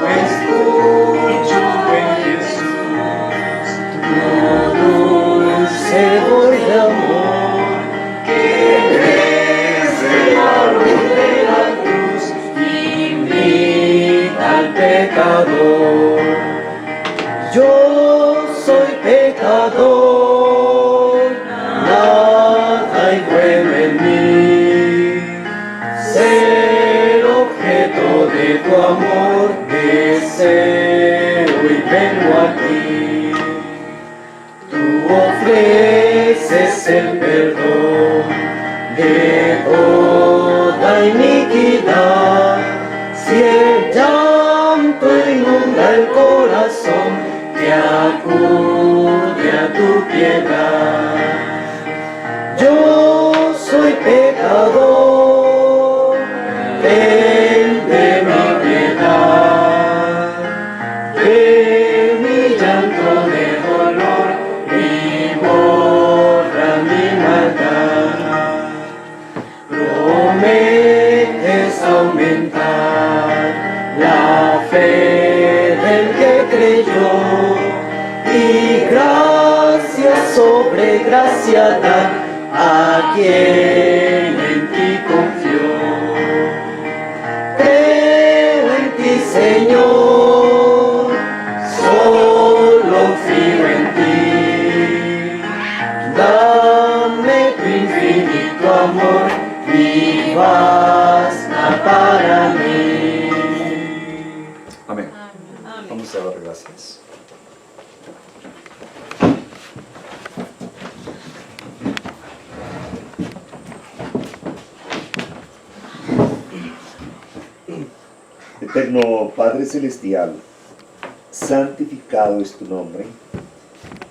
escucho en Jesús tu dulce voz de amor que desde el árbol de la cruz invita al pecador. Yo soy pecador, nada hay bueno en mí. Ser objeto de tu amor deseo y vengo a ti. Tú ofreces el perdón de toda iniquidad. Si el llanto inunda el corazón, te acude a tu piedad. Yo soy pecador, ten de mi piedad, ve mi llanto de dolor y borra mi maldad. Prometes aumentar la fe del que creyó y gracia sobre gracia dar a quien en ti confió. Creo en ti, Señor, solo fío en ti. Dame tu infinito amor y basta para mí. Amén. Vamos a dar gracias. Eterno Padre Celestial, santificado es tu nombre.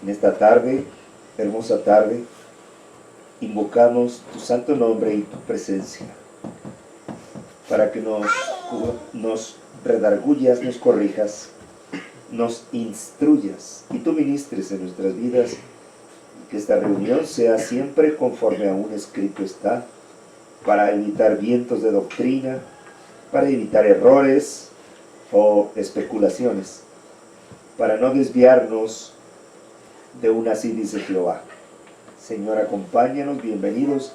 En esta tarde, hermosa tarde, invocamos tu santo nombre y tu presencia para que nos redargullas, nos corrijas, nos instruyas y tú ministres en nuestras vidas, y que esta reunión sea siempre conforme a un escrito está, para evitar vientos de doctrina, para evitar errores o especulaciones, para no desviarnos de un así dice Jehová. Señor, acompáñanos, bienvenidos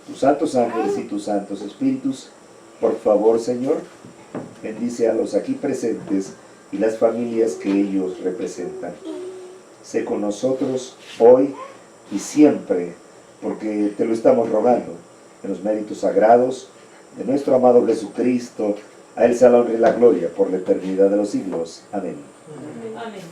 tus santos ángeles y tus santos espíritus. Por favor, Señor, bendice a los aquí presentes y las familias que ellos representan. Sé con nosotros hoy y siempre, porque te lo estamos rogando, en los méritos sagrados de nuestro amado Jesucristo. A Él sea la honra y la gloria por la eternidad de los siglos. Amén. Amén.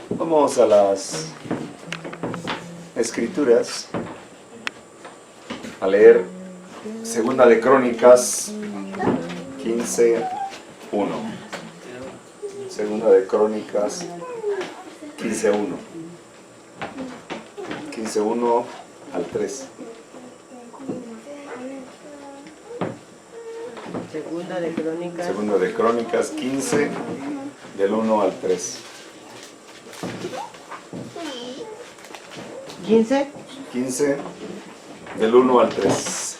Vamos a las Escrituras a leer Segunda de Crónicas 15:1. Segunda de Crónicas 15:1. 15:1 al 3. Segunda de Crónicas. Segunda de Crónicas 15, del 1 al 3. 15. 15, del 1 al 3.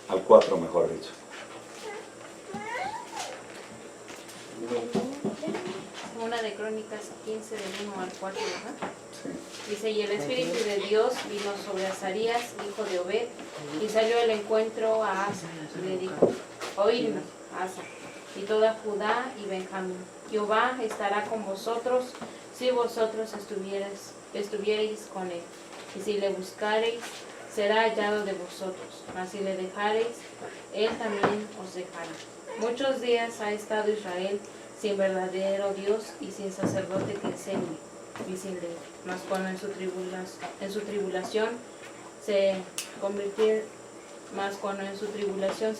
Al 4, mejor dicho. Segunda de Crónicas 15 del 1 al 4, ¿verdad? Sí. Dice, y el Espíritu de Dios vino sobre Azarías, hijo de Obed, y salió al encuentro a Asa, y le dijo, oídme, Asa, y toda Judá y Benjamín, Jehová estará con vosotros, si vosotros estuviereis con él, y si le buscareis, será hallado de vosotros, mas si le dejareis, él también os dejará. Muchos días ha estado Israel sin verdadero Dios y sin sacerdote que enseñe, y sin ley. Mas cuando en su tribulación se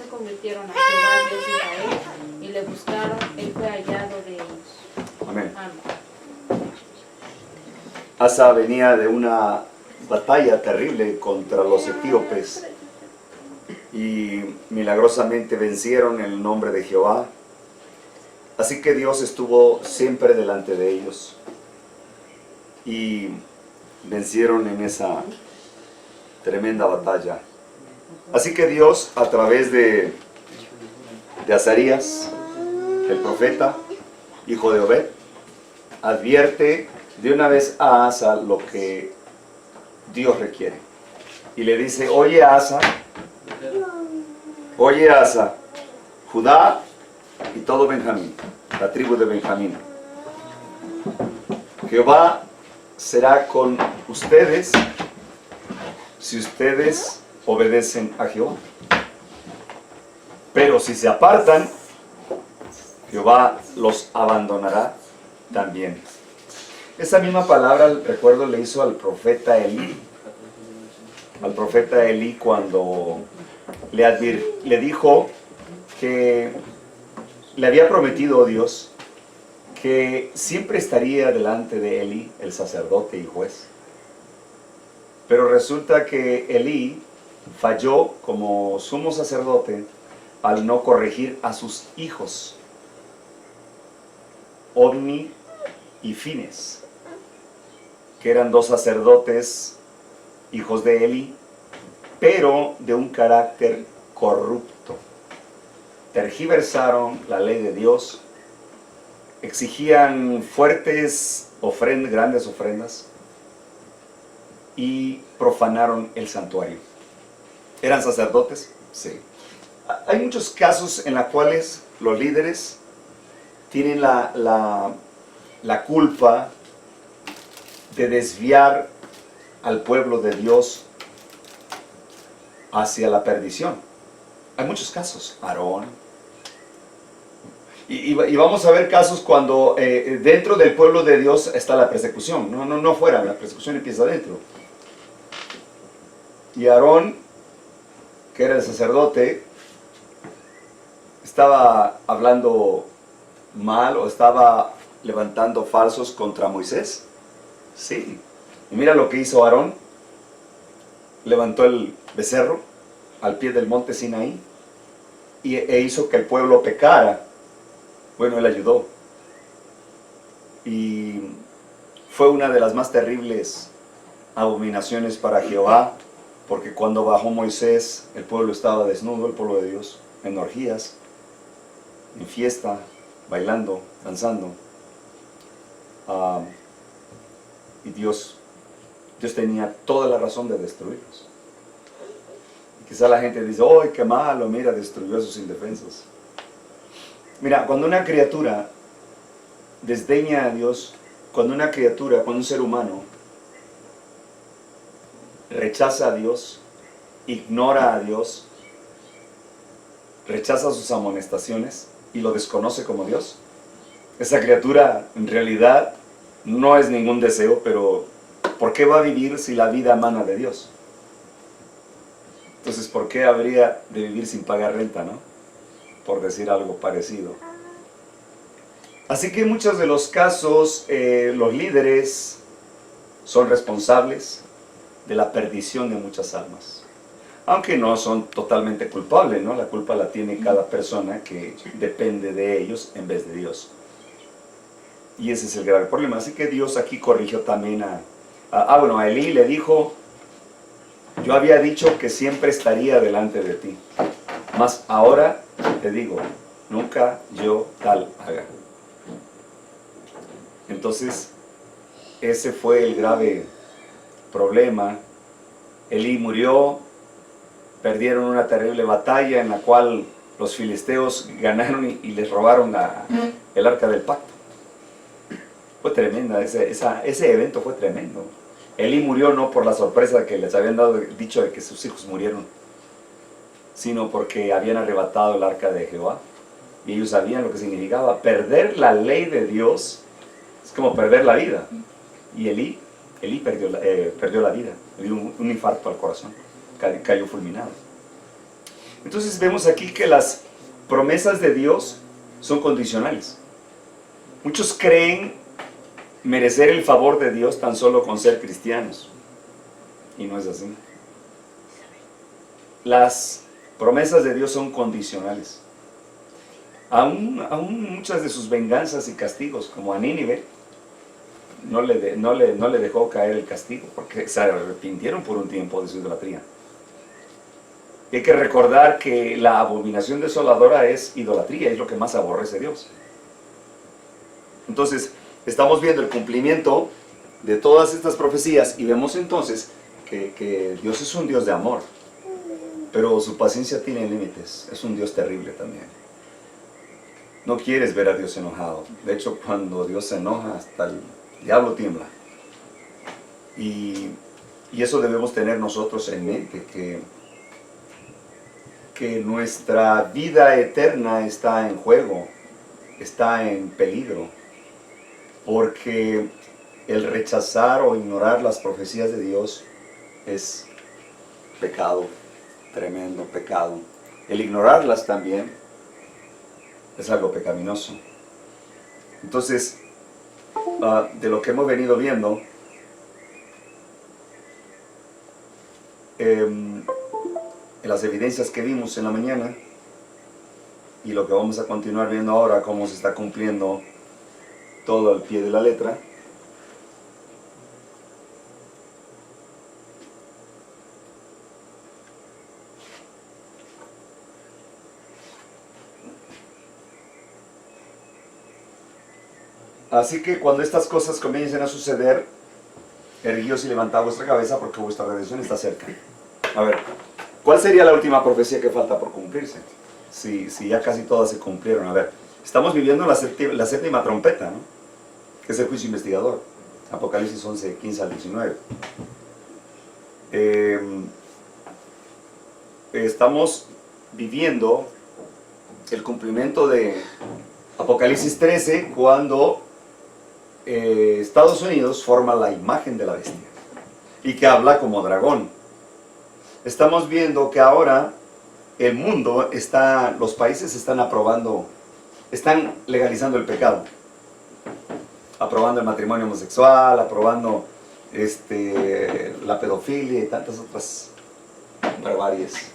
convirtieron a Jehová Dios de Israel y le buscaron, él fue hallado de ellos. Amén. Amén. Asa venía de una batalla terrible contra los etíopes y milagrosamente vencieron en el nombre de Jehová. Así que Dios estuvo siempre delante de ellos. y vencieron en esa tremenda batalla. Así que Dios, a través de Azarías, el profeta, hijo de Obed, advierte de una vez a Asa lo que Dios requiere. Y le dice, oye Asa, Judá y todo Benjamín, la tribu de Benjamín. Jehová será con ustedes si ustedes obedecen a Jehová. Pero si se apartan, Jehová los abandonará también. Esa misma palabra, recuerdo, le hizo al profeta Elí. Al profeta Elí cuando le dijo que le había prometido Dios que siempre estaría delante de Elí, el sacerdote y juez. Pero resulta que Elí falló como sumo sacerdote al no corregir a sus hijos, Ovni y Fines, que eran dos sacerdotes, hijos de Elí, pero de un carácter corrupto. Tergiversaron la ley de Dios, exigían fuertes ofrendas, grandes ofrendas, y profanaron el santuario. ¿Eran sacerdotes? Sí. Hay muchos casos en los cuales los líderes tienen la culpa de desviar al pueblo de Dios hacia la perdición. Hay muchos casos. Aarón. Y vamos a ver casos cuando dentro del pueblo de Dios está la persecución. No fuera, la persecución empieza dentro. Y Aarón, que era el sacerdote, estaba hablando mal o estaba levantando falsos contra Moisés. Sí. Y mira lo que hizo Aarón. Levantó el becerro al pie del monte Sinaí e hizo que el pueblo pecara. Bueno, él ayudó. Y fue una de las más terribles abominaciones para Jehová, porque cuando bajó Moisés, el pueblo estaba desnudo, el pueblo de Dios, en orgías, en fiesta, bailando, danzando. Y Dios tenía toda la razón de destruirlos. Y quizá la gente dice, ¡ay, qué malo! Mira, destruyó a sus indefensos. Mira, cuando una criatura desdeña a Dios, cuando un ser humano rechaza a Dios, ignora a Dios, rechaza sus amonestaciones y lo desconoce como Dios, esa criatura en realidad no es ningún deseo, pero ¿por qué va a vivir si la vida emana de Dios? Entonces, ¿por qué habría de vivir sin pagar renta, no? Por decir algo parecido. Así que en muchos de los casos, los líderes son responsables de la perdición de muchas almas. Aunque no son totalmente culpables, ¿no? La culpa la tiene cada persona que depende de ellos en vez de Dios. Y ese es el grave problema. Así que Dios aquí corrigió también a Elí, le dijo, yo había dicho que siempre estaría delante de ti, mas ahora te digo, nunca yo tal haga. Entonces, ese fue el grave problema. Elí murió, perdieron una terrible batalla en la cual los filisteos ganaron y les robaron el arca del pacto. Fue tremenda, ese evento fue tremendo. Elí murió no por la sorpresa que les habían dicho de que sus hijos murieron, sino porque habían arrebatado el arca de Jehová. Y ellos sabían lo que significaba. Perder la ley de Dios es como perder la vida. Y Elí perdió la vida, le dio un infarto al corazón, cayó fulminado. Entonces vemos aquí que las promesas de Dios son condicionales. Muchos creen merecer el favor de Dios tan solo con ser cristianos. Y no es así. Las promesas de Dios son condicionales. Aún muchas de sus venganzas y castigos, como a Nínive, no le dejó caer el castigo, porque se arrepintieron por un tiempo de su idolatría. Hay que recordar que la abominación desoladora es idolatría, es lo que más aborrece Dios. Entonces, estamos viendo el cumplimiento de todas estas profecías y vemos entonces que Dios es un Dios de amor, pero su paciencia tiene límites, es un Dios terrible también. No quieres ver a Dios enojado. De hecho, cuando Dios se enoja, hasta el diablo tiembla. Y eso debemos tener nosotros en mente, que nuestra vida eterna está en juego, está en peligro, porque el rechazar o ignorar las profecías de Dios es pecado, tremendo pecado. El ignorarlas también es algo pecaminoso. Entonces, de lo que hemos venido viendo, en las evidencias que vimos en la mañana y lo que vamos a continuar viendo ahora, cómo se está cumpliendo todo al pie de la letra, así que cuando estas cosas comiencen a suceder, erguíos y levantad vuestra cabeza porque vuestra redención está cerca. A ver, ¿cuál sería la última profecía que falta por cumplirse? Si ya casi todas se cumplieron. A ver, estamos viviendo la séptima trompeta, ¿no? Que es el juicio investigador. Apocalipsis 11, 15 al 19. Estamos viviendo el cumplimiento de Apocalipsis 13 cuando Estados Unidos forma la imagen de la bestia y que habla como dragón. Estamos viendo que ahora el mundo los países están legalizando el pecado, aprobando el matrimonio homosexual, aprobando la pedofilia y tantas otras barbaries.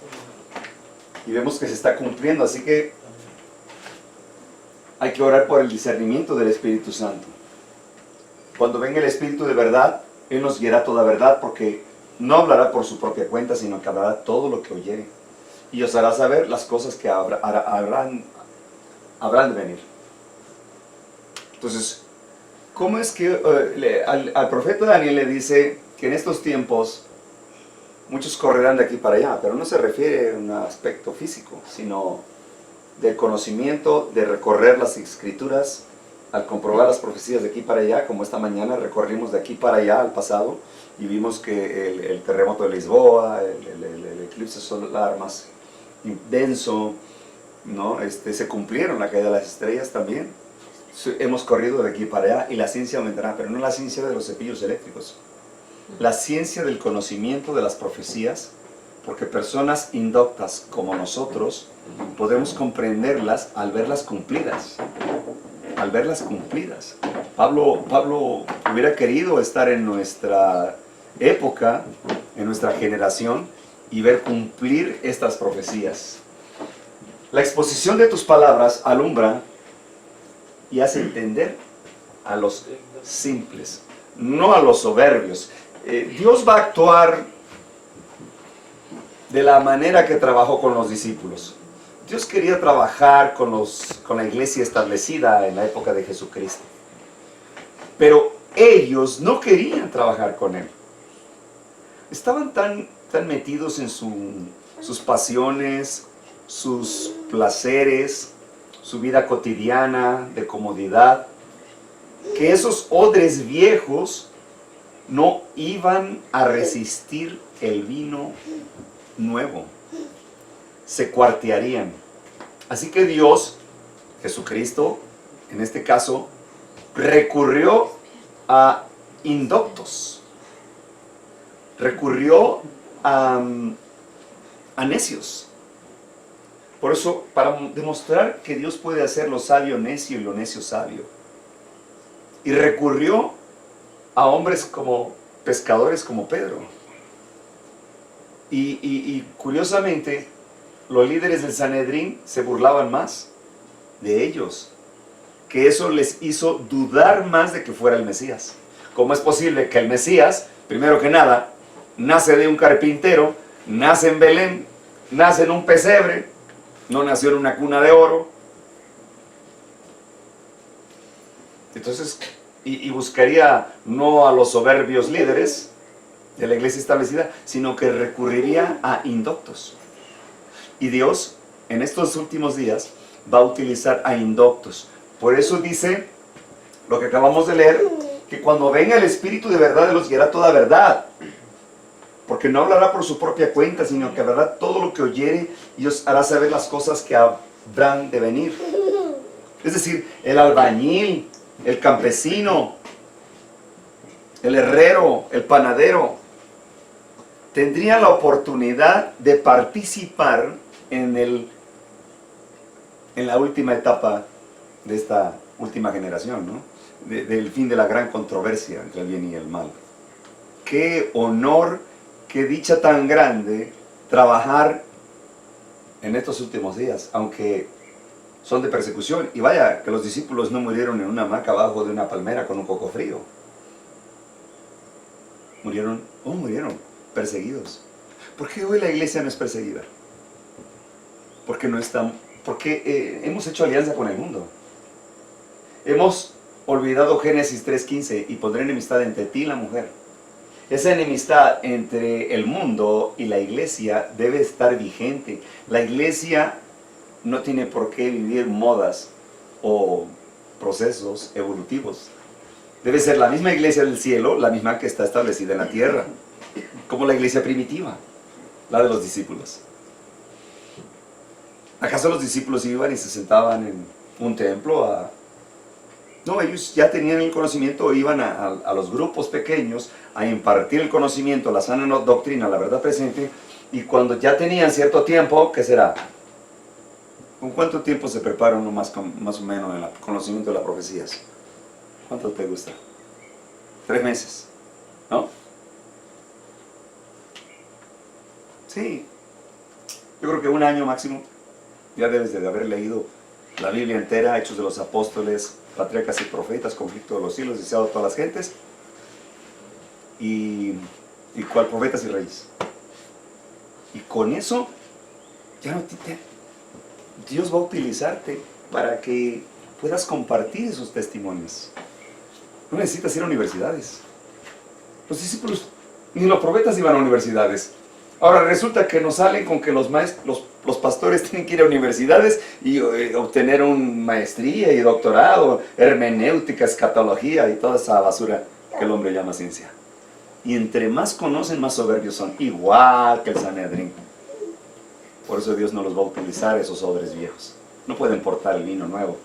Y vemos que se está cumpliendo, así que hay que orar por el discernimiento del Espíritu Santo. Cuando venga el Espíritu de verdad, Él nos guiará toda verdad, porque no hablará por su propia cuenta, sino que hablará todo lo que oyere. Y os hará saber las cosas que habrán de venir. Entonces, ¿cómo es que al profeta Daniel le dice que en estos tiempos muchos correrán de aquí para allá? Pero no se refiere a un aspecto físico, sino del conocimiento, de recorrer las escrituras, al comprobar las profecías de aquí para allá, como esta mañana recorrimos de aquí para allá al pasado y vimos que el terremoto de Lisboa, el eclipse solar más denso, ¿no? Se cumplieron, la caída de las estrellas también. Hemos corrido de aquí para allá y la ciencia aumentará, pero no la ciencia de los cepillos eléctricos, la ciencia del conocimiento de las profecías, porque personas indoctas como nosotros podemos comprenderlas al verlas cumplidas. Al verlas cumplidas. Pablo hubiera querido estar en nuestra época, en nuestra generación, y ver cumplir estas profecías. La exposición de tus palabras alumbra y hace entender a los simples, no a los soberbios. Dios va a actuar de la manera que trabajó con los discípulos. Dios quería trabajar con la iglesia establecida en la época de Jesucristo. Pero ellos no querían trabajar con Él. Estaban tan metidos en sus pasiones, sus placeres, su vida cotidiana de comodidad, que esos odres viejos no iban a resistir el vino nuevo. Se cuartearían. Así que Dios, Jesucristo, en este caso, recurrió a indoctos, recurrió a necios. Por eso, para demostrar que Dios puede hacer lo sabio necio y lo necio sabio, y recurrió a hombres como pescadores como Pedro. Y curiosamente, los líderes del Sanedrín se burlaban más de ellos, que eso les hizo dudar más de que fuera el Mesías. ¿Cómo es posible que el Mesías, primero que nada, nace de un carpintero, nace en Belén, nace en un pesebre, no nació en una cuna de oro? Entonces, y buscaría no a los soberbios líderes de la iglesia establecida, sino que recurriría a indoctos. Y Dios, en estos últimos días, va a utilizar a indoctos. Por eso dice, lo que acabamos de leer, que cuando venga el Espíritu de verdad, Él los guiará toda verdad. Porque no hablará por su propia cuenta, sino que hablará todo lo que oyere y os hará saber las cosas que habrán de venir. Es decir, el albañil, el campesino, el herrero, el panadero, tendrían la oportunidad de participar en la última etapa de esta última generación, ¿no? Del fin de la gran controversia entre el bien y el mal. Qué honor, qué dicha tan grande trabajar en estos últimos días, aunque son de persecución. Y vaya, que los discípulos no murieron en una hamaca abajo de una palmera con un coco frío. Murieron perseguidos. ¿Por qué hoy la iglesia no es perseguida? Porque hemos hecho alianza con el mundo. Hemos olvidado Génesis 3:15, y pondré enemistad entre ti y la mujer. Esa enemistad entre el mundo y la iglesia debe estar vigente. La iglesia no tiene por qué vivir modas o procesos evolutivos. Debe ser la misma iglesia del cielo, la misma que está establecida en la tierra, como la iglesia primitiva, la de los discípulos. ¿Acaso los discípulos iban y se sentaban en un templo? No, ellos ya tenían el conocimiento, iban a los grupos pequeños a impartir el conocimiento, la sana doctrina, la verdad presente, y cuando ya tenían cierto tiempo, ¿qué será? ¿Con cuánto tiempo se prepara uno más o menos en el conocimiento de las profecías? ¿Cuánto te gusta? 3 meses, ¿no? Sí, yo creo que 1 año máximo. Ya debes de haber leído la Biblia entera, Hechos de los Apóstoles, Patriarcas y Profetas, Conflicto de los Siglos, Deseado de todas las gentes, y cual Profetas y Reyes. Y con eso, ya no Dios va a utilizarte para que puedas compartir esos testimonios. No necesitas ir a universidades. Los discípulos, ni los profetas iban a universidades. Ahora resulta que nos salen con que los pastores tienen que ir a universidades y obtener una maestría y doctorado, hermenéutica, escatología y toda esa basura que el hombre llama ciencia. Y entre más conocen, más soberbios son, igual que el Sanedrín. Por eso Dios no los va a utilizar, esos odres viejos. No pueden portar el vino nuevo.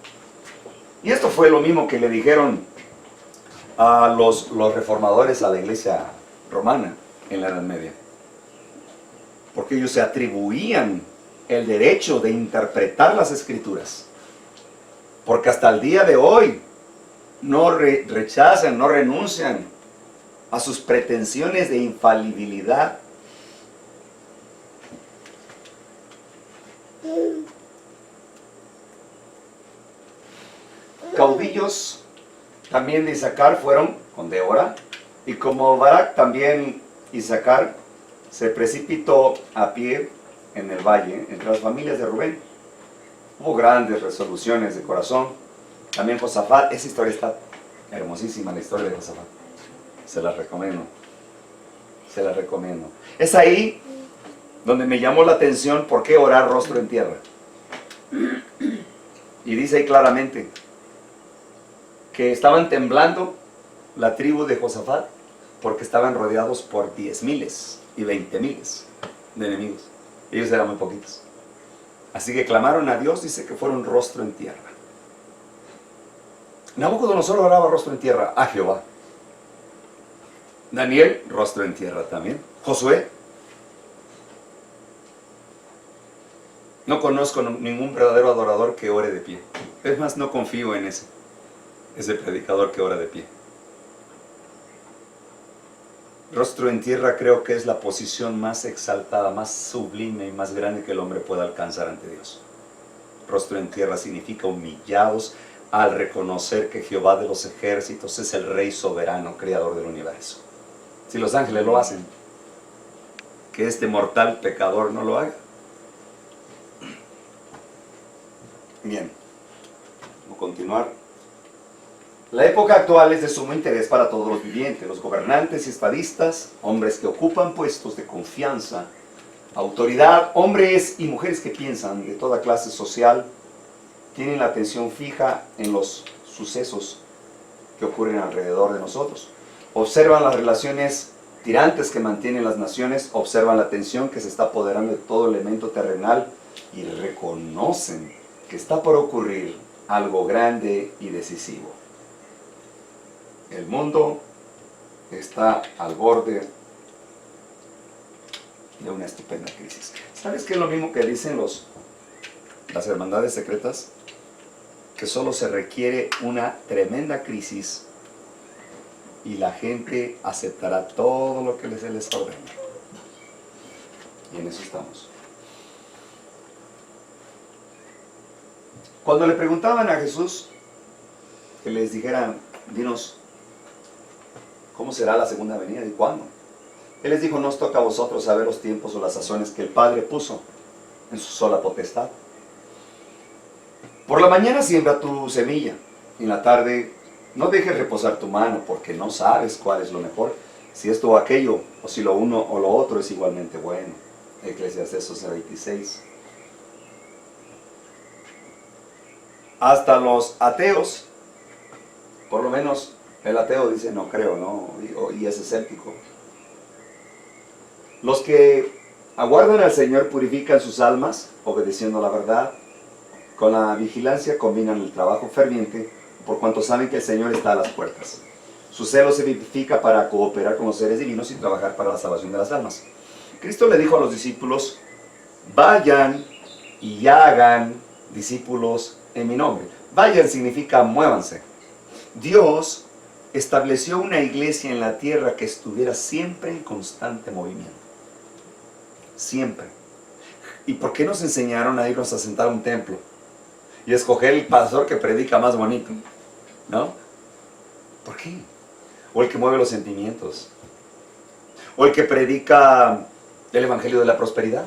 Y esto fue lo mismo que le dijeron a los reformadores a la iglesia romana en la Edad Media. Porque ellos se atribuían el derecho de interpretar las Escrituras. Porque hasta el día de hoy no rechazan, no renuncian a sus pretensiones de infalibilidad. Caudillos también de Isaacar fueron con Débora, y como Barak también Isaacar se precipitó a pie en el valle entre las familias de Rubén. Hubo grandes resoluciones de corazón. También Josafat, esa historia está hermosísima, la historia de Josafat. Se la recomiendo. Se la recomiendo. Es ahí donde me llamó la atención por qué orar rostro en tierra. Y dice ahí claramente que estaban temblando la tribu de Josafat porque estaban rodeados por 10,000 y 20,000 de enemigos. Ellos eran muy poquitos. Así que clamaron a Dios, dice que fueron rostro en tierra. Nabucodonosor oraba rostro en tierra a Jehová. Daniel, rostro en tierra también. Josué. No conozco ningún verdadero adorador que ore de pie. Es más, no confío en ese predicador que ora de pie. Rostro en tierra creo que es la posición más exaltada, más sublime y más grande que el hombre pueda alcanzar ante Dios. Rostro en tierra significa humillados, al reconocer que Jehová de los ejércitos es el Rey soberano, creador del universo. Si los ángeles lo hacen, que este mortal pecador no lo haga. Bien, vamos a continuar. La época actual es de sumo interés para todos los vivientes, los gobernantes y estadistas, hombres que ocupan puestos de confianza, autoridad, hombres y mujeres que piensan de toda clase social, tienen la atención fija en los sucesos que ocurren alrededor de nosotros. Observan las relaciones tirantes que mantienen las naciones, observan la tensión que se está apoderando de todo elemento terrenal y reconocen que está por ocurrir algo grande y decisivo. El mundo está al borde de una estupenda crisis. ¿Sabes qué es lo mismo que dicen las hermandades secretas? Que solo se requiere una tremenda crisis y la gente aceptará todo lo que se les ordena. Y en eso estamos. Cuando le preguntaban a Jesús que les dijeran, dinos, ¿cómo será la segunda venida y cuándo? Él les dijo, no os toca a vosotros saber los tiempos o las sazones que el Padre puso en su sola potestad. Por la mañana siembra tu semilla, y en la tarde no dejes reposar tu mano, porque no sabes cuál es lo mejor, si esto o aquello, o si lo uno o lo otro es igualmente bueno. Eclesiastés 26. Hasta los ateos, por lo menos el ateo dice no creo, ¿no? Y es escéptico. Los que aguardan al Señor purifican sus almas, obedeciendo la verdad. Con la vigilancia combinan el trabajo ferviente, por cuanto saben que el Señor está a las puertas. Su celo se vivifica para cooperar con los seres divinos y trabajar para la salvación de las almas. Cristo le dijo a los discípulos, vayan y hagan discípulos en mi nombre. Vayan significa muévanse. Dios estableció una iglesia en la tierra que estuviera siempre en constante movimiento. Siempre. ¿Y por qué nos enseñaron a irnos a sentar a un templo? Y escoger el pastor que predica más bonito, ¿no? ¿Por qué? O el que mueve los sentimientos. O el que predica el evangelio de la prosperidad,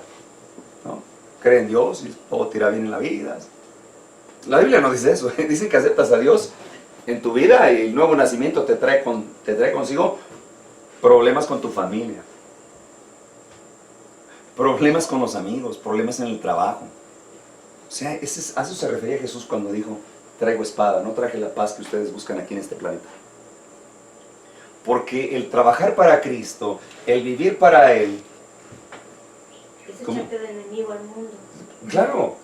¿no? Cree en Dios y todo te irá bien en la vida. La Biblia no dice eso. Dice que aceptas a Dios en tu vida y el nuevo nacimiento te trae consigo problemas con tu familia, problemas con los amigos, problemas en el trabajo. O sea, a eso se refería Jesús cuando dijo, traigo espada, no traje la paz que ustedes buscan aquí en este planeta. Porque el trabajar para Cristo, el vivir para Él, es echarte de enemigo al mundo. Claro,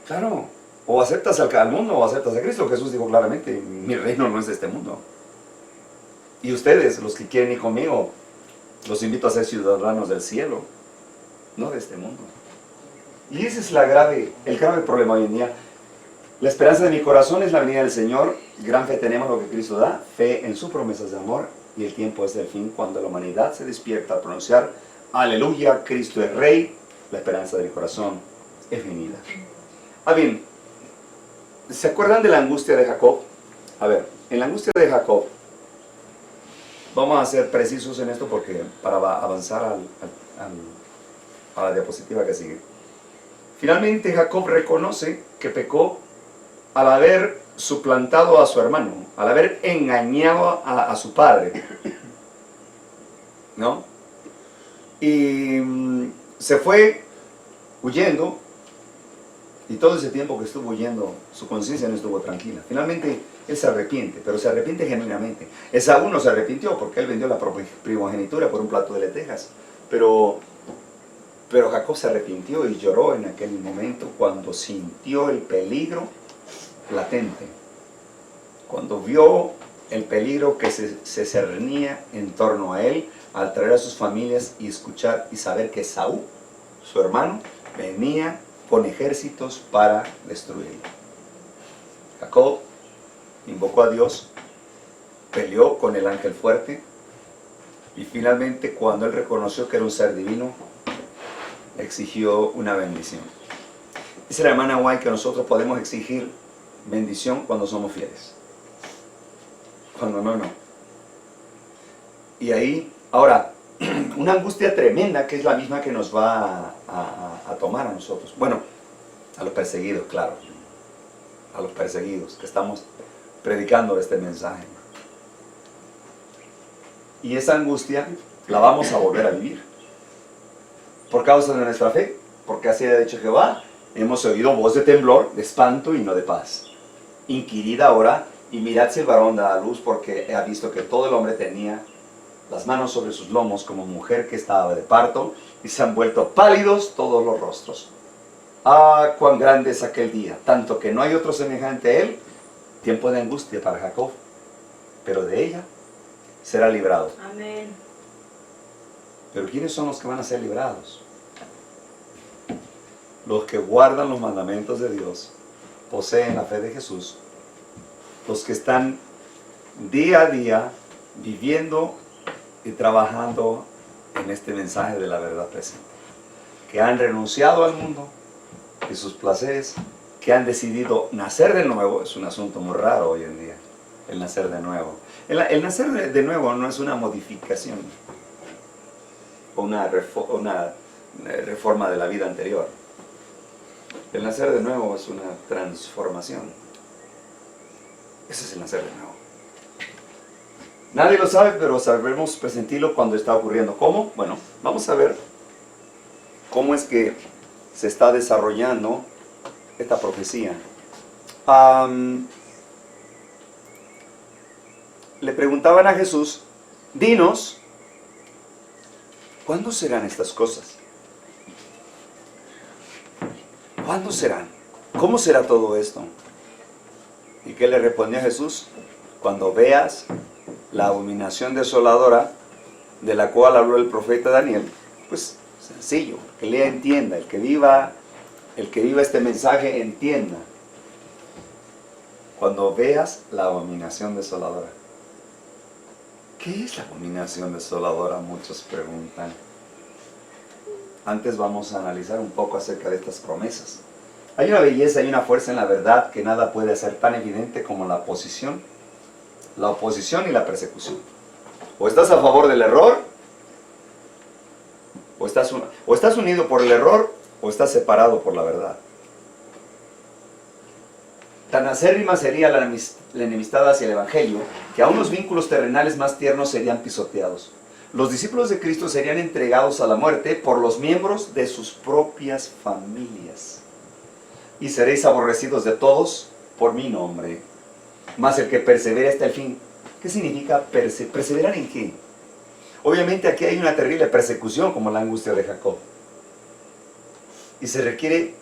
claro. O aceptas al mundo o aceptas a Cristo. Jesús dijo claramente, mi reino no es de este mundo. Y ustedes, los que quieren ir conmigo, los invito a ser ciudadanos del cielo, no de este mundo. Y ese es el grave problema hoy en día. La esperanza de mi corazón es la venida del Señor. Gran fe tenemos lo que Cristo da, fe en sus promesas de amor. Y el tiempo es el fin cuando la humanidad se despierta a pronunciar, aleluya, Cristo es Rey. La esperanza de mi corazón es venida. Bien, ¿se acuerdan de la angustia de Jacob? A ver, en la angustia de Jacob, vamos a ser precisos en esto porque para avanzar a la diapositiva que sigue. Finalmente Jacob reconoce que pecó al haber suplantado a su hermano, al haber engañado a su padre, ¿no? Y se fue huyendo, y todo ese tiempo que estuvo huyendo, su conciencia no estuvo tranquila. Finalmente él se arrepiente, pero se arrepiente genuinamente. Esaú no se arrepintió porque él vendió la primogenitura por un plato de lentejas, pero Jacob se arrepintió y lloró en aquel momento cuando sintió el peligro latente, cuando vio el peligro que se cernía en torno a él al traer a sus familias y escuchar y saber que Esaú, su hermano, venía con ejércitos para destruirlo. Jacob invocó a Dios, peleó con el ángel fuerte y finalmente cuando él reconoció que era un ser divino, exigió una bendición. Dice la hermana White que nosotros podemos exigir bendición cuando somos fieles. Cuando no, no. Y ahí, ahora, una angustia tremenda que es la misma que nos va a tomar a nosotros. Bueno, a los perseguidos, claro. A los perseguidos que estamos predicando este mensaje. Y esa angustia la vamos a volver a vivir. Por causa de nuestra fe, porque así ha dicho Jehová, hemos oído voz de temblor, de espanto y no de paz. Inquirid ahora y mirad si el varón da a luz, porque ha visto que todo el hombre tenía las manos sobre sus lomos como mujer que estaba de parto, y se han vuelto pálidos todos los rostros. Ah, cuán grande es aquel día, tanto que no hay otro semejante a él, tiempo de angustia para Jacob, pero de ella será librado. Amén. Pero ¿quiénes son los que van a ser librados? Los que guardan los mandamientos de Dios, poseen la fe de Jesús, los que están día a día viviendo y trabajando en este mensaje de la verdad presente, que han renunciado al mundo y sus placeres, que han decidido nacer de nuevo. Es un asunto muy raro hoy en día, el nacer de nuevo. El nacer de nuevo no es una modificación o una reforma de la vida anterior. El nacer de nuevo es una transformación. Ese es el nacer de nuevo. Nadie lo sabe, pero sabremos presentirlo cuando está ocurriendo. ¿Cómo? Bueno, vamos a ver cómo es que se está desarrollando esta profecía. Le preguntaban a Jesús, dinos, ¿cuándo serán estas cosas? ¿Cuándo serán? ¿Cómo será todo esto? ¿Y qué le respondió Jesús? Cuando veas la abominación desoladora de la cual habló el profeta Daniel. Pues sencillo, que lea, entienda, el que viva este mensaje entienda. Cuando veas la abominación desoladora. ¿Qué es la abominación desoladora? Muchos preguntan. Antes vamos a analizar un poco acerca de estas promesas. Hay una belleza y una fuerza en la verdad que nada puede ser tan evidente como la oposición y la persecución. O estás a favor del error, o estás unido por el error, o estás separado por la verdad. Tan acérrima sería la enemistad hacia el Evangelio, que aún los vínculos terrenales más tiernos serían pisoteados. Los discípulos de Cristo serían entregados a la muerte por los miembros de sus propias familias. Y seréis aborrecidos de todos por mi nombre. Mas el que persevere hasta el fin. ¿Qué significa perseverar en qué? Obviamente aquí hay una terrible persecución como la angustia de Jacob. Y se requiere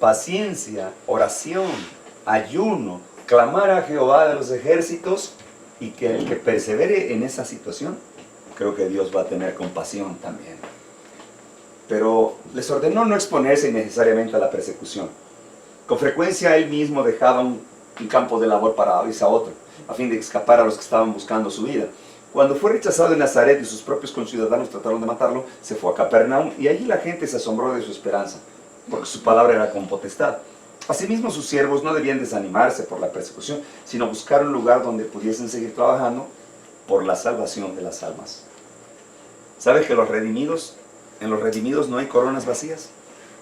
paciencia, oración, ayuno, clamar a Jehová de los ejércitos, y que el que persevere en esa situación, creo que Dios va a tener compasión también. Pero les ordenó no exponerse innecesariamente a la persecución. Con frecuencia él mismo dejaba un campo de labor para irse a otro, a fin de escapar a los que estaban buscando su vida. Cuando fue rechazado en Nazaret y sus propios conciudadanos trataron de matarlo, se fue a Capernaum, y allí la gente se asombró de su esperanza, porque su palabra era con potestad. Asimismo, sus siervos no debían desanimarse por la persecución, sino buscar un lugar donde pudiesen seguir trabajando por la salvación de las almas. ¿Sabes que en los redimidos no hay coronas vacías,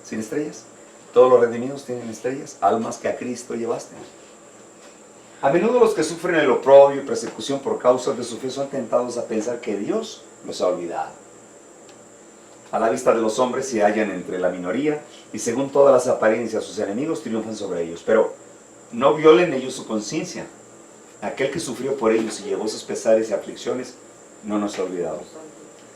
sin estrellas? Todos los redimidos tienen estrellas, almas que a Cristo llevaste. A menudo los que sufren el oprobio y persecución por causa de su fe son tentados a pensar que Dios los ha olvidado. A la vista de los hombres se hallan entre la minoría, y según todas las apariencias sus enemigos triunfan sobre ellos. Pero no violen ellos su conciencia. Aquel que sufrió por ellos y llevó sus pesares y aflicciones no nos ha olvidado.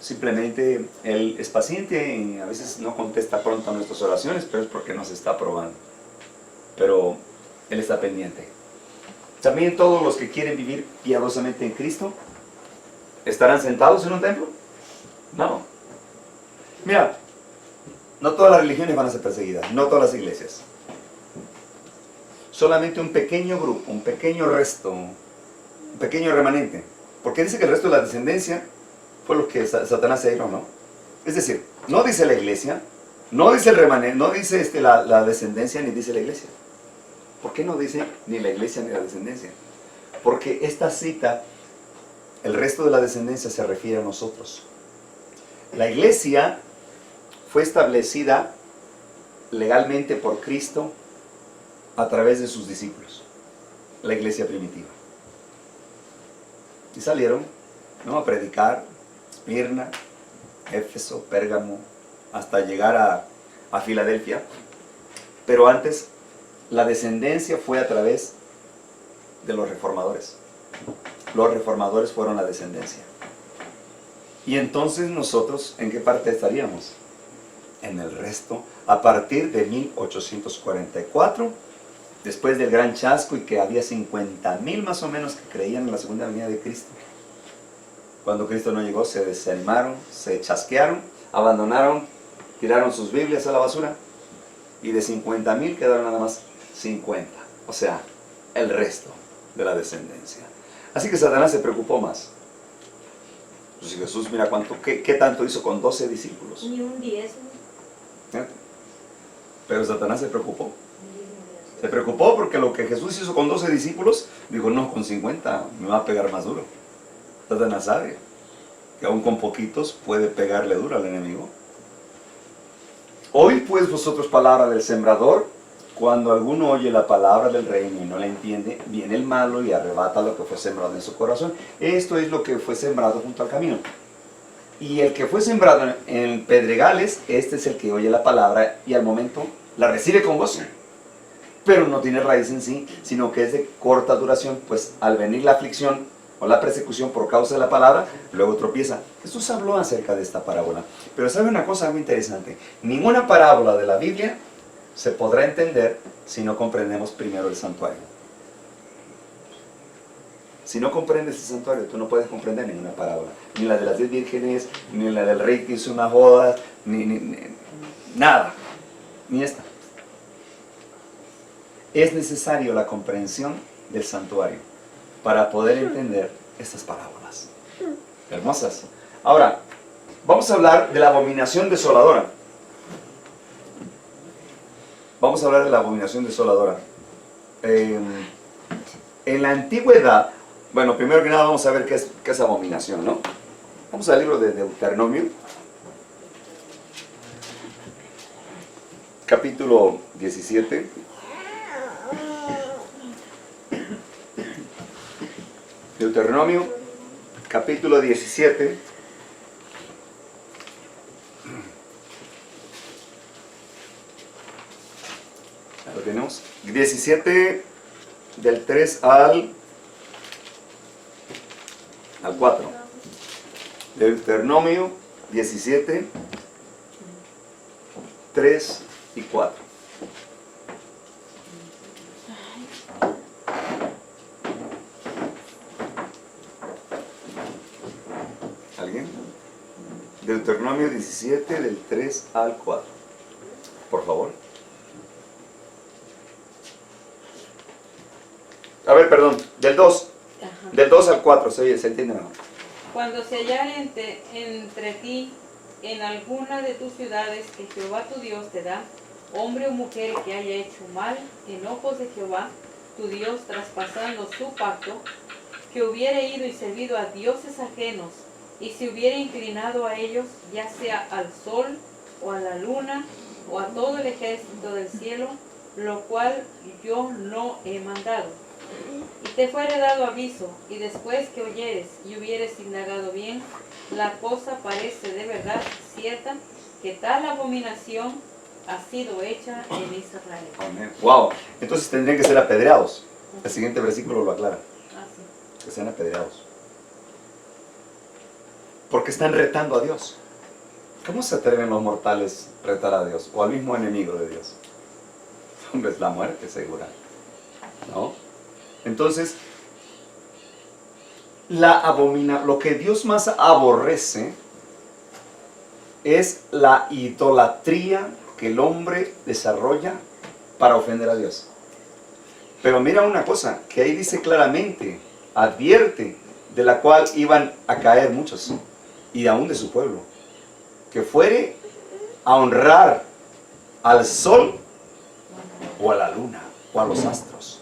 Simplemente Él es paciente y a veces no contesta pronto a nuestras oraciones, pero es porque nos está probando. Pero Él está pendiente. También todos los que quieren vivir piadosamente en Cristo, ¿estarán sentados en un templo? No. Mira, no todas las religiones van a ser perseguidas, no todas las iglesias. Solamente un pequeño grupo, un pequeño resto, un pequeño remanente. Porque dice que el resto de la descendencia fue lo que Satanás se dio, ¿no? Es decir, no dice la iglesia, no dice el remanente, no dice la descendencia, ni dice la iglesia. ¿Por qué no dice ni la iglesia ni la descendencia? Porque esta cita, el resto de la descendencia se refiere a nosotros. La iglesia fue establecida legalmente por Cristo a través de sus discípulos, la iglesia primitiva. Y salieron, ¿no?, a predicar, Esmirna, Éfeso, Pérgamo, hasta llegar a Filadelfia. Pero antes, la descendencia fue a través de los reformadores. Los reformadores fueron la descendencia. Y entonces nosotros, ¿en qué parte estaríamos? En el resto, a partir de 1844, después del gran chasco, y que había 50,000 más o menos que creían en la segunda venida de Cristo. Cuando Cristo no llegó, se desanimaron, se chasquearon, abandonaron, tiraron sus Biblias a la basura, y de 50,000 quedaron nada más 50, o sea, el resto de la descendencia. Así que Satanás se preocupó más. Pues Jesús, mira qué tanto hizo con 12 discípulos. Ni un diezmo. Pero Satanás se preocupó. Se preocupó porque lo que Jesús hizo con 12 discípulos, dijo, no, con 50 me va a pegar más duro. Satanás sabe que aún con poquitos puede pegarle duro al enemigo. Oíd pues vosotros palabra del sembrador. Cuando alguno oye la palabra del reino y no la entiende, viene el malo y arrebata lo que fue sembrado en su corazón. Esto es lo que fue sembrado junto al camino. Y el que fue sembrado en pedregales, este es el que oye la palabra y al momento la recibe con gozo. Pero no tiene raíz en sí, sino que es de corta duración, pues al venir la aflicción o la persecución por causa de la palabra, luego tropieza. Jesús habló acerca de esta parábola. Pero ¿sabe una cosa muy interesante? Ninguna parábola de la Biblia se podrá entender si no comprendemos primero el santuario. Si no comprendes el santuario, tú no puedes comprender ninguna parábola. Ni la de las 10 vírgenes, ni la del rey que hizo una boda, ni nada. Ni esta. Es necesario la comprensión del santuario para poder entender estas parábolas. Hermosas. Ahora, vamos a hablar de la abominación desoladora. Vamos a hablar de la abominación desoladora. En la antigüedad, bueno, primero que nada vamos a ver qué es abominación, ¿no? Vamos al libro de Deuteronomio, capítulo 17. Deuteronomio, capítulo 17. Lo tenemos. 17 del 3 al 4. Deuteronomio 17, 3 y 4. ¿Alguien? Deuteronomio 17 del 3 al 4. Por favor. A ver, perdón, del 2. Ajá. Del 2 al 4, se entiende mejor. Cuando se hallare entre ti en alguna de tus ciudades que Jehová tu Dios te da, hombre o mujer que haya hecho mal en ojos de Jehová tu Dios, traspasando su pacto, que hubiere ido y servido a dioses ajenos, y se hubiere inclinado a ellos, ya sea al sol, o a la luna, o a todo el ejército del cielo, lo cual yo no he mandado. Y te fuere dado aviso, y después que oyeres y hubieres indagado bien, la cosa parece de verdad cierta, que tal abominación ha sido hecha en Israel. Amén. Wow. Entonces tendrían que ser apedreados. El siguiente versículo lo aclara. Así. Que sean apedreados. Porque están retando a Dios. ¿Cómo se atreven los mortales a retar a Dios? O al mismo enemigo de Dios. Hombre, es la muerte segura. ¿No? Entonces, lo que Dios más aborrece es la idolatría que el hombre desarrolla para ofender a Dios. Pero mira una cosa, que ahí dice claramente, advierte, de la cual iban a caer muchos, y aún de su pueblo, que fuere a honrar al sol o a la luna. o a los astros.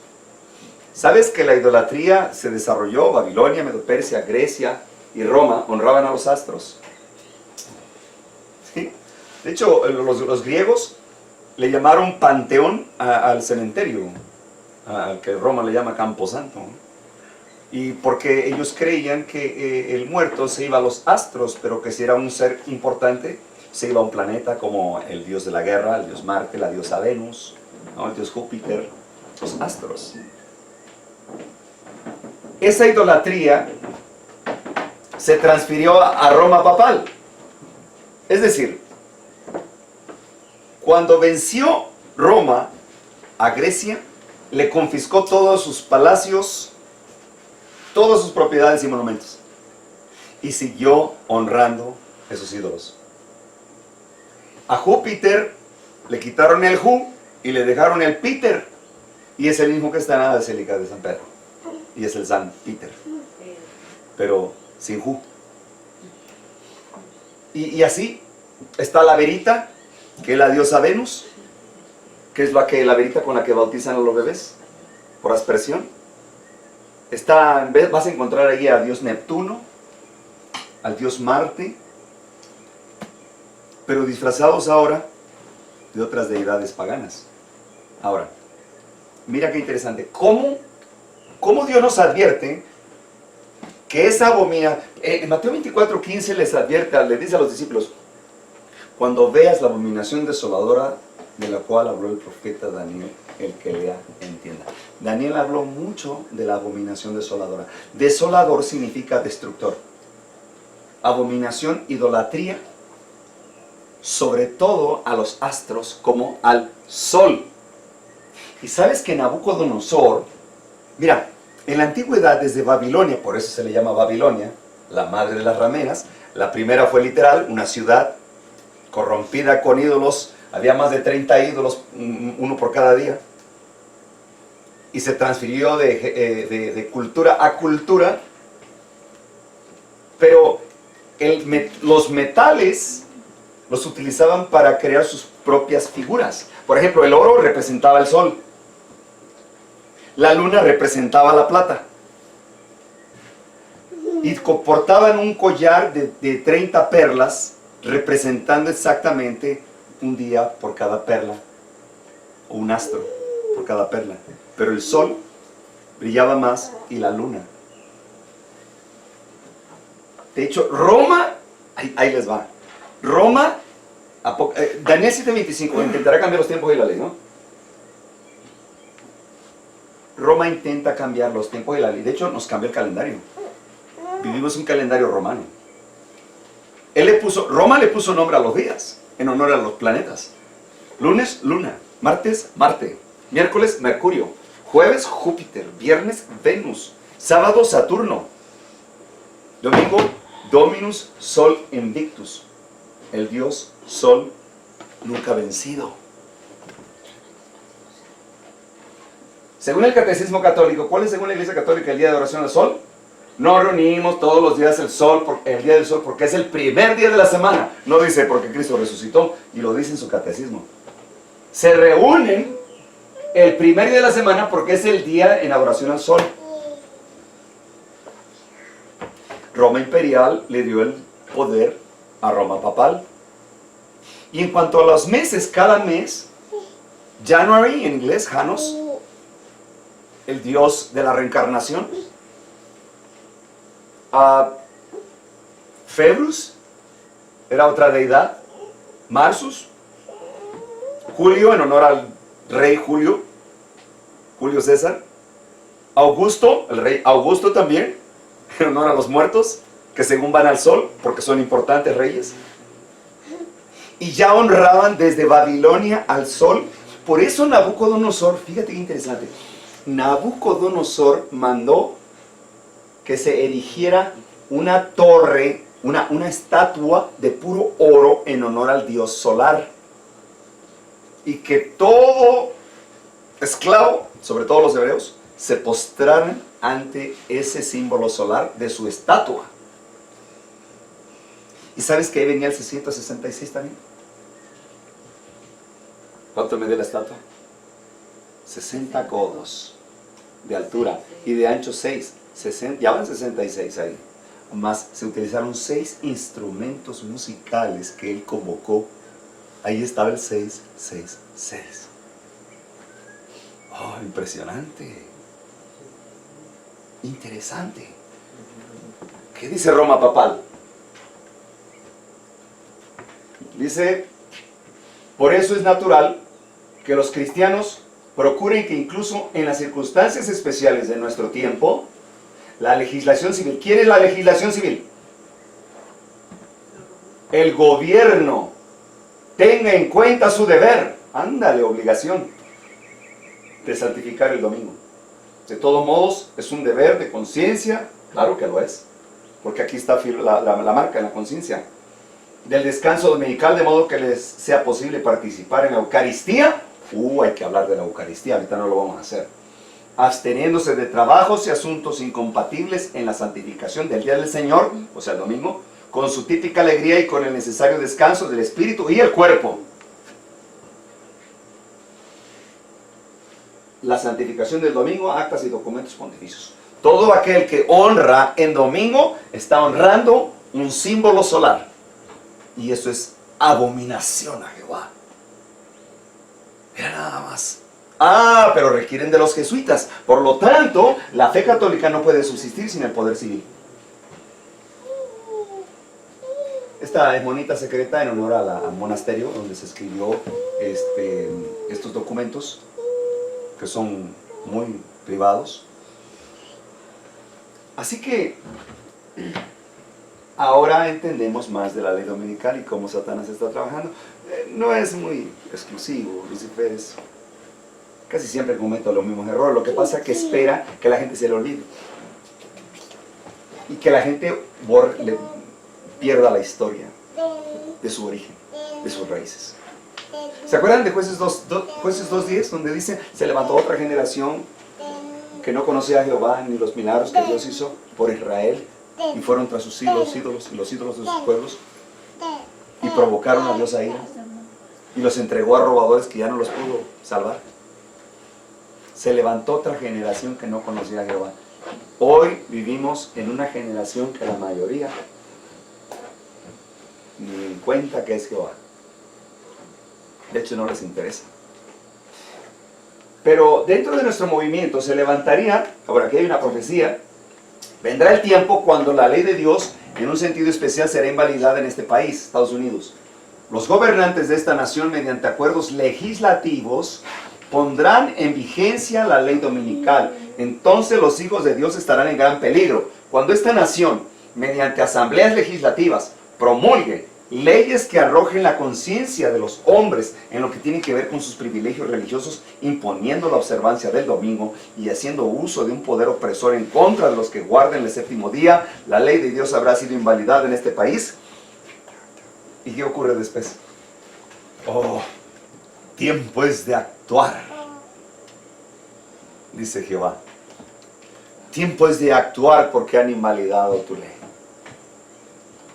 ¿Sabes que la idolatría se desarrolló? Babilonia, Medo-Persia, Grecia y Roma honraban a los astros. ¿Sí? De hecho, los griegos le llamaron panteón al cementerio, al que Roma le llama Camposanto, ¿no? Y porque ellos creían que el muerto se iba a los astros, pero que si era un ser importante, se iba a un planeta como el dios de la guerra, el dios Marte, la diosa Venus, ¿no? El dios Júpiter, los astros. Esa idolatría se transfirió a Roma papal. Es decir, cuando venció Roma a Grecia, le confiscó todos sus palacios, todas sus propiedades y monumentos, y siguió honrando esos ídolos. A Júpiter le quitaron el Ju y le dejaron el Peter, y es el mismo que está en la Basílica de San Pedro, y es el San Peter, pero sin Ju. Y así está la verita, que es la diosa Venus, que es la verita con la que bautizan a los bebés, por aspersión. Vas a encontrar ahí a dios Neptuno, al dios Marte, pero disfrazados ahora de otras deidades paganas. Ahora, mira qué interesante. ¿Cómo Dios nos advierte que esa abominación? En Mateo 24:15 le dice a los discípulos: cuando veas la abominación desoladora de la cual habló el profeta Daniel, el que lea entienda. Daniel habló mucho de la abominación desoladora. Desolador significa destructor. Abominación, idolatría, sobre todo a los astros como al sol. Y sabes que Nabucodonosor, mira, en la antigüedad desde Babilonia, por eso se le llama Babilonia, la madre de las rameras. La primera fue literal, una ciudad corrompida con ídolos. Había más de 30 ídolos, uno por cada día. Y se transfirió de cultura a cultura. Pero los metales los utilizaban para crear sus propias figuras. Por ejemplo, el oro representaba el sol. La luna representaba la plata. Y portaban un collar de 30 perlas, representando exactamente un día por cada perla, o un astro por cada perla. Pero el sol brillaba más y la luna. De hecho, Roma, ahí les va. Roma, Daniel 7:25, intentará cambiar los tiempos y la ley, ¿no? Roma intenta cambiar los tiempos y la ley. De hecho, nos cambió el calendario. Vivimos un calendario romano. Roma le puso nombre a los días, en honor a los planetas. Lunes, Luna. Martes, Marte. Miércoles, Mercurio. Jueves, Júpiter. Viernes, Venus. Sábado, Saturno. Domingo, Dominus Sol Invictus. El dios Sol nunca vencido. Según el Catecismo Católico, ¿cuál es según la Iglesia Católica el día de oración al Sol? No reunimos todos los días el día del sol porque es el primer día de la semana. No dice porque Cristo resucitó, y lo dice en su catecismo. Se reúnen el primer día de la semana porque es el día en adoración al sol. Roma imperial le dio el poder a Roma papal. Y en cuanto a los meses, cada mes, January en inglés, Janos, el dios de la reencarnación. Februs era otra deidad. Marsus. Julio en honor al rey Julio César. Augusto, el rey Augusto también, en honor a los muertos, que según van al sol, porque son importantes reyes. Y ya honraban desde Babilonia al sol. Por eso Nabucodonosor, fíjate qué interesante, Nabucodonosor mandó que se erigiera una torre, una estatua de puro oro en honor al dios solar. Y que todo esclavo, sobre todo los hebreos, se postraran ante ese símbolo solar de su estatua. ¿Y sabes que ahí venía el 666 también? ¿Cuánto medía la estatua? 60 codos de altura y de ancho 6. Ya van 66 ahí. Más se utilizaron 6 instrumentos musicales que él convocó. Ahí estaba el 666. Oh, impresionante. Interesante. ¿Qué dice Roma papal? Dice, por eso es natural que los cristianos procuren que incluso en las circunstancias especiales de nuestro tiempo, la legislación civil, ¿quién es la legislación civil? El gobierno tenga en cuenta su deber, ándale, obligación de santificar el domingo. De todos modos, es un deber de conciencia, claro que lo es, porque aquí está la marca en la conciencia, del descanso dominical, de modo que les sea posible participar en la Eucaristía. Hay que hablar de la Eucaristía, ahorita no lo vamos a hacer. Absteniéndose de trabajos y asuntos incompatibles en la santificación del día del Señor, o sea, el domingo, con su típica alegría y con el necesario descanso del espíritu y el cuerpo. La santificación del domingo, actas y documentos pontificios. Todo aquel que honra en domingo está honrando un símbolo solar. Y eso es abominación a Jehová. Era nada más. Pero requieren de los jesuitas. Por lo tanto, la fe católica no puede subsistir sin el poder civil. Esta es bonita secreta en honor al monasterio donde se escribió estos documentos, que son muy privados. Así que ahora entendemos más de la ley dominical y cómo Satanás está trabajando. No es muy exclusivo. Lucifer casi siempre comete los mismos errores. Lo que pasa es que espera que la gente se le olvide y que la gente pierda la historia de su origen, de sus raíces. ¿Se acuerdan de Jueces 2:10, donde dice, se levantó otra generación que no conocía a Jehová ni los milagros que Dios hizo por Israel, y fueron tras sus ídolos y los ídolos de sus pueblos, y provocaron a Dios a ira, y los entregó a robadores que ya no los pudo salvar? Se levantó otra generación que no conocía a Jehová. Hoy vivimos en una generación que la mayoría ni en cuenta que es Jehová. De hecho, no les interesa. Pero dentro de nuestro movimiento se levantaría, ahora aquí hay una profecía, vendrá el tiempo cuando la ley de Dios, en un sentido especial, será invalidada en este país, Estados Unidos. Los gobernantes de esta nación, mediante acuerdos legislativos, pondrán en vigencia la ley dominical. Entonces los hijos de Dios estarán en gran peligro. Cuando esta nación, mediante asambleas legislativas, promulgue leyes que arrojen la conciencia de los hombres en lo que tiene que ver con sus privilegios religiosos, imponiendo la observancia del domingo y haciendo uso de un poder opresor en contra de los que guarden el séptimo día, la ley de Dios habrá sido invalidada en este país. ¿Y qué ocurre después? Tiempo es de actuar, dice Jehová. Tiempo es de actuar porque han invalidado tu ley.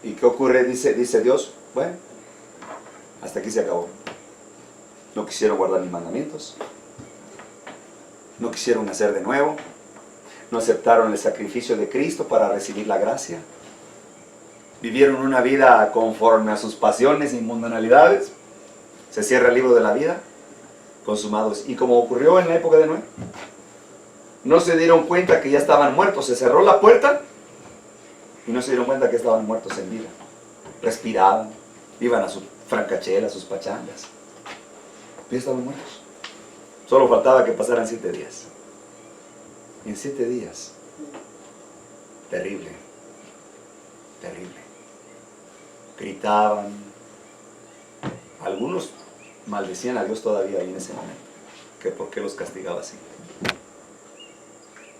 ¿Y qué ocurre? Dice Dios, bueno, hasta aquí se acabó. No quisieron guardar mis mandamientos, no quisieron nacer de nuevo, no aceptaron el sacrificio de Cristo para recibir la gracia, vivieron una vida conforme a sus pasiones y mundanalidades. Se cierra el libro de la vida, consumados. Y como ocurrió en la época de Noé, no se dieron cuenta que ya estaban muertos, se cerró la puerta y no se dieron cuenta que estaban muertos en vida. Respiraban, iban a su francachela, a sus pachangas. Ya estaban muertos. Solo faltaba que pasaran 7 días. Y en 7 días, terrible, terrible. Gritaban. Algunos maldecían a Dios todavía ahí en ese momento, que por qué los castigaba así.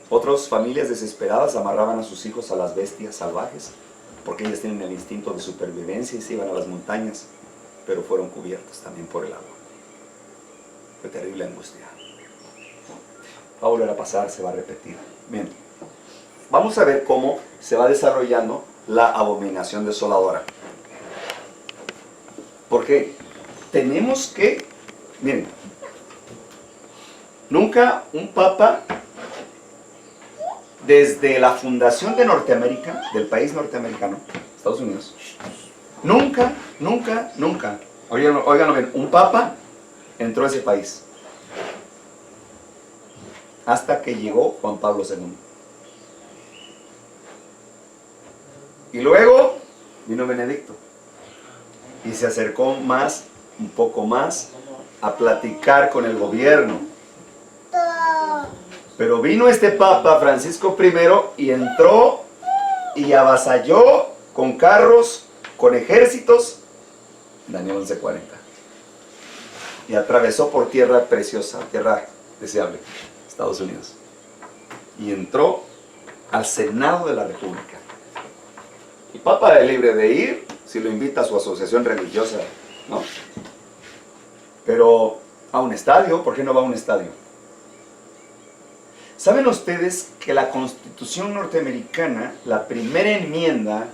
Otras familias desesperadas amarraban a sus hijos a las bestias salvajes, porque ellas tienen el instinto de supervivencia y se iban a las montañas, pero fueron cubiertos también por el agua. Fue terrible angustia. Va a volver a pasar, se va a repetir. Bien, vamos a ver cómo se va desarrollando la abominación desoladora. Porque tenemos que, miren, Nunca un papa, desde la fundación de Norteamérica, del país norteamericano, Estados Unidos, nunca, óiganlo bien, un papa entró a ese país. Hasta que llegó Juan Pablo II. Y luego vino Benedicto. Y se acercó un poco más, a platicar con el gobierno. Pero vino este Papa, Francisco I, y entró y avasalló con carros, con ejércitos, Daniel 11:40. Y atravesó por tierra preciosa, tierra deseable, Estados Unidos. Y entró al Senado de la República. El Papa es libre de ir si lo invita a su asociación religiosa, ¿no? Pero a un estadio, ¿por qué no va a un estadio? ¿Saben ustedes que la Constitución norteamericana, la primera enmienda,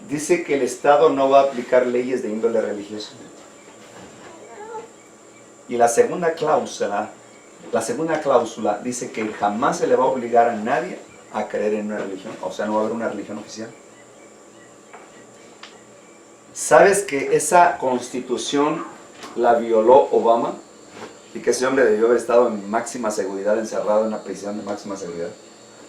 dice que el Estado no va a aplicar leyes de índole religiosa? Y la segunda cláusula dice que jamás se le va a obligar a nadie a creer en una religión, o sea, no va a haber una religión oficial. ¿Sabes que esa Constitución la violó Obama? Y que ese hombre debió haber estado en máxima seguridad, encerrado en una prisión de máxima seguridad,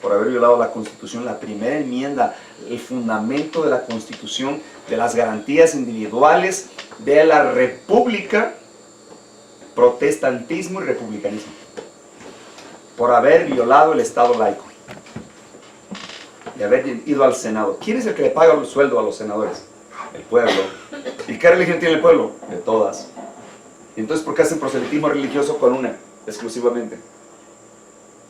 por haber violado la Constitución, la primera enmienda, el fundamento de la Constitución, de las garantías individuales de la República, protestantismo y republicanismo, por haber violado el Estado laico y haber ido al Senado. ¿Quién es el que le paga el sueldo a los senadores? El pueblo. ¿Y qué religión tiene el pueblo? De todas. ¿Y entonces por qué hacen proselitismo religioso con una, exclusivamente?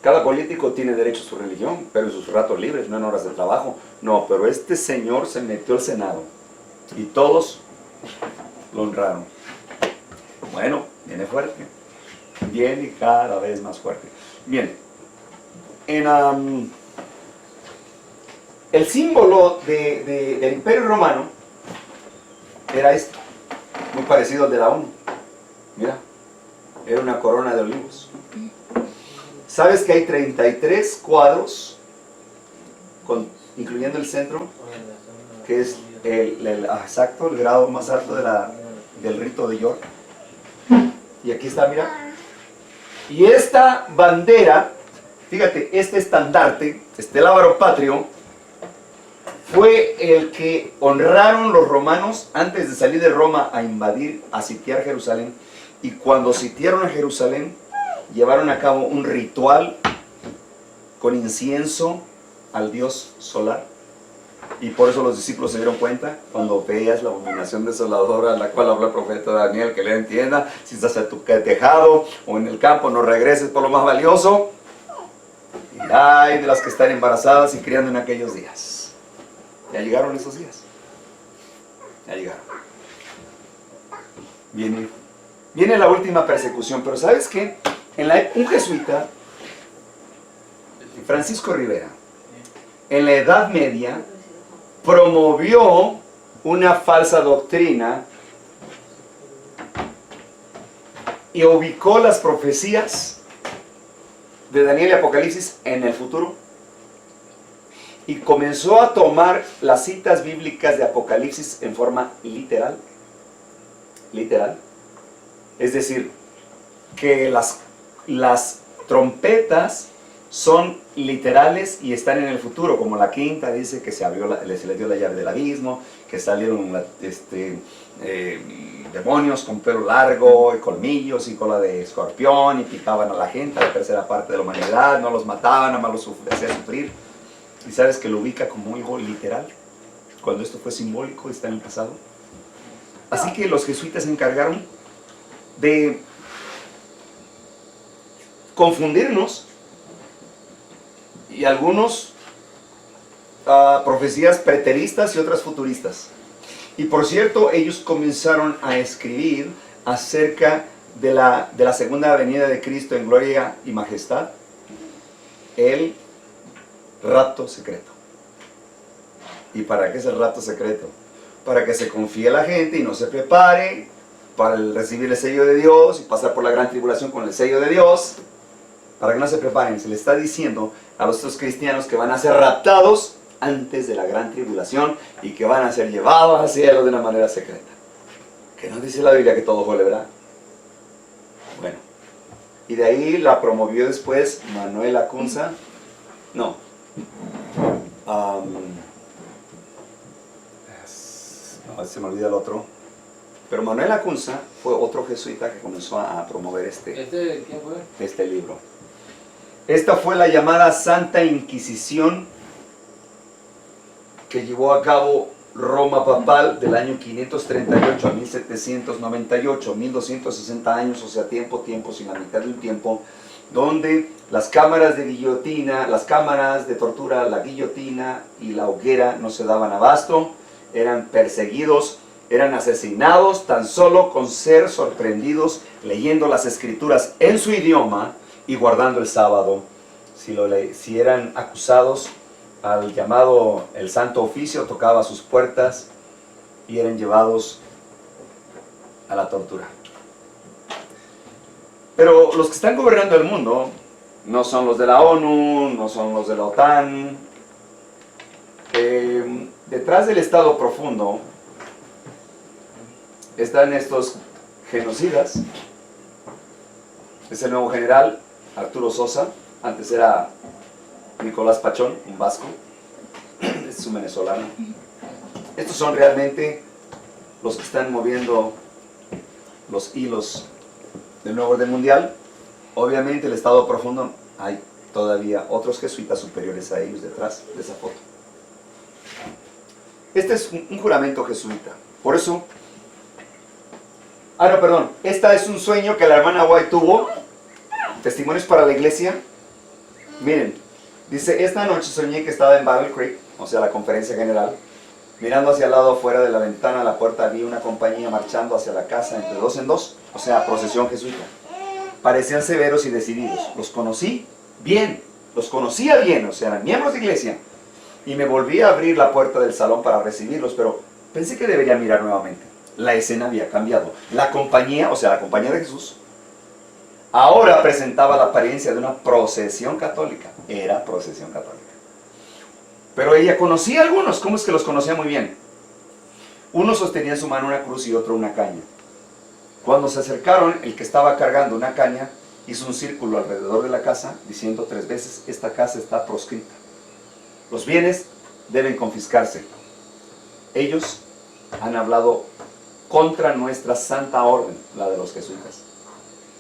Cada político tiene derecho a su religión, pero en sus ratos libres, no en horas de trabajo. No, pero este señor se metió al Senado y todos lo honraron. Bueno, viene fuerte. Viene cada vez más fuerte. Bien, el símbolo del Imperio Romano era este, muy parecido al de la ONU. Mira, era una corona de olivos. ¿Sabes que hay 33 cuadros, incluyendo el centro, que es el grado más alto del rito de York? Y aquí está, mira. Y esta bandera, fíjate, este estandarte, este lábaro patrio, fue el que honraron los romanos antes de salir de Roma a invadir, a sitiar Jerusalén. Y cuando sitiaron a Jerusalén, llevaron a cabo un ritual con incienso al dios solar. Y por eso los discípulos se dieron cuenta, cuando veas la abominación desoladora a la cual habla el profeta Daniel, que le entienda, si estás en tu tejado o en el campo, no regreses por lo más valioso. Y ay de las que están embarazadas y criando en aquellos días. Ya llegaron esos días. Ya llegaron. Viene la última persecución, pero ¿sabes qué? Un jesuita, Francisco Rivera, en la Edad Media, promovió una falsa doctrina y ubicó las profecías de Daniel y Apocalipsis en el futuro. Y comenzó a tomar las citas bíblicas de Apocalipsis en forma literal. Literal. Es decir, que las trompetas son literales y están en el futuro, como la quinta dice que se les dio la llave del abismo, que salieron demonios con pelo largo y colmillos y cola de escorpión y picaban a la gente, a la tercera parte de la humanidad, no los mataban, nada más los hacían sufrir. Y sabes que lo ubica como algo literal, cuando esto fue simbólico, está en el pasado. Así que los jesuitas se encargaron de confundirnos y algunos profecías preteristas y otras futuristas. Y por cierto, ellos comenzaron a escribir acerca de la segunda venida de Cristo en gloria y majestad, el rapto secreto. ¿Y para qué es el rapto secreto? Para que se confíe la gente y no se prepare para recibir el sello de Dios y pasar por la gran tribulación con el sello de Dios. Para que no se preparen, se le está diciendo a los otros cristianos que van a ser raptados antes de la gran tribulación y que van a ser llevados al cielo de una manera secreta. Que no dice la Biblia que todo fue, ¿verdad? Bueno, y de ahí la promovió después Manuel Acunza. No. No, se me olvida el otro. Pero Manuel Acunza fue otro jesuita que comenzó a promover ¿Quién fue? este libro. Esta fue la llamada Santa Inquisición que llevó a cabo Roma papal del año 538 a 1798, 1260 años, o sea, tiempo sin la mitad de un tiempo, donde las cámaras de guillotina, las cámaras de tortura, la guillotina y la hoguera no se daban abasto, eran perseguidos, eran asesinados tan solo con ser sorprendidos leyendo las escrituras en su idioma y guardando el sábado. Si eran acusados, al llamado el Santo Oficio tocaba sus puertas y eran llevados a la tortura. Pero los que están gobernando el mundo no son los de la ONU, no son los de la OTAN. Detrás del Estado profundo están estos genocidas. Es el nuevo general Arturo Sosa, antes era Nicolás Pachón, un vasco, es un venezolano. Estos son realmente los que están moviendo los hilos del nuevo orden mundial. Obviamente el Estado profundo, hay todavía otros jesuitas superiores a ellos detrás de esa foto. Este es un juramento jesuita, por eso... Esta es un sueño que la hermana White tuvo, testimonios para la iglesia. Miren, dice, esta noche soñé que estaba en Battle Creek, o sea, la conferencia general, mirando hacia el lado afuera de la ventana, a la puerta, vi una compañía marchando hacia la casa entre dos en dos, o sea, procesión jesuita. Parecían severos y decididos. Los conocí bien, los conocía bien, o sea, eran miembros de iglesia. Y me volví a abrir la puerta del salón para recibirlos, pero pensé que debería mirar nuevamente. La escena había cambiado. La compañía, o sea, la compañía de Jesús, ahora presentaba la apariencia de una procesión católica. Era procesión católica. Pero ella conocía a algunos. ¿Cómo es que los conocía muy bien? Uno sostenía en su mano una cruz y otro una caña. Cuando se acercaron, el que estaba cargando una caña hizo un círculo alrededor de la casa, diciendo 3 veces, esta casa está proscrita. Los bienes deben confiscarse. Ellos han hablado contra nuestra santa orden, la de los jesuitas.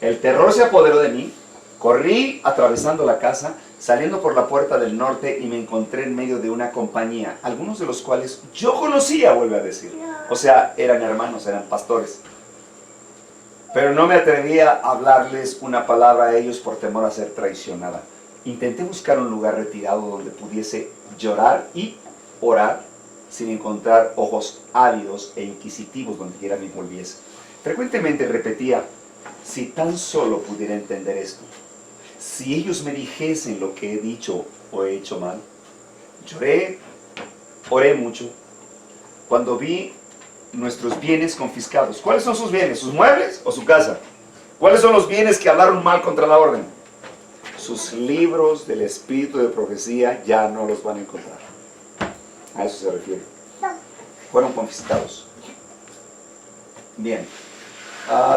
El terror se apoderó de mí, corrí atravesando la casa, saliendo por la puerta del norte y me encontré en medio de una compañía, algunos de los cuales yo conocía, vuelve a decir. O sea, eran hermanos, eran pastores. Pero no me atrevía a hablarles una palabra a ellos por temor a ser traicionada. Intenté buscar un lugar retirado donde pudiese llorar y orar sin encontrar ojos ávidos e inquisitivos donde quiera me volviese. Frecuentemente repetía, si tan solo pudiera entender esto, si ellos me dijesen lo que he dicho o he hecho mal. Lloré, oré mucho, cuando vi nuestros bienes confiscados. ¿Cuáles son sus bienes? ¿Sus muebles o su casa? ¿Cuáles son los bienes que hablaron mal contra la orden? Sus libros del espíritu de profecía ya no los van a encontrar. A eso se refiere. Fueron confiscados. Bien.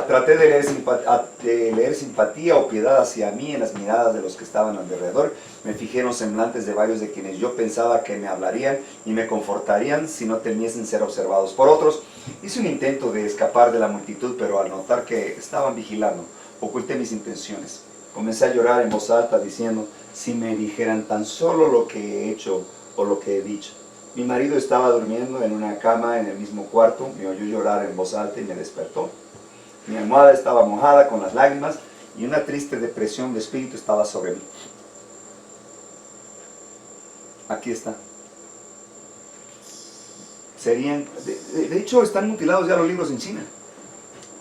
Traté de leer simpatía o piedad hacia mí en las miradas de los que estaban alrededor. Me fijé en los semblantes de varios de quienes yo pensaba que me hablarían y me confortarían si no temiesen ser observados por otros. Hice un intento de escapar de la multitud, pero al notar que estaban vigilando, oculté mis intenciones. Comencé a llorar en voz alta diciendo, si me dijeran tan solo lo que he hecho o lo que he dicho. Mi marido estaba durmiendo en una cama en el mismo cuarto, me oyó llorar en voz alta y me despertó. Mi almohada estaba mojada con las lágrimas y una triste depresión de espíritu estaba sobre mí. Aquí está. De hecho, están mutilados ya los libros en China.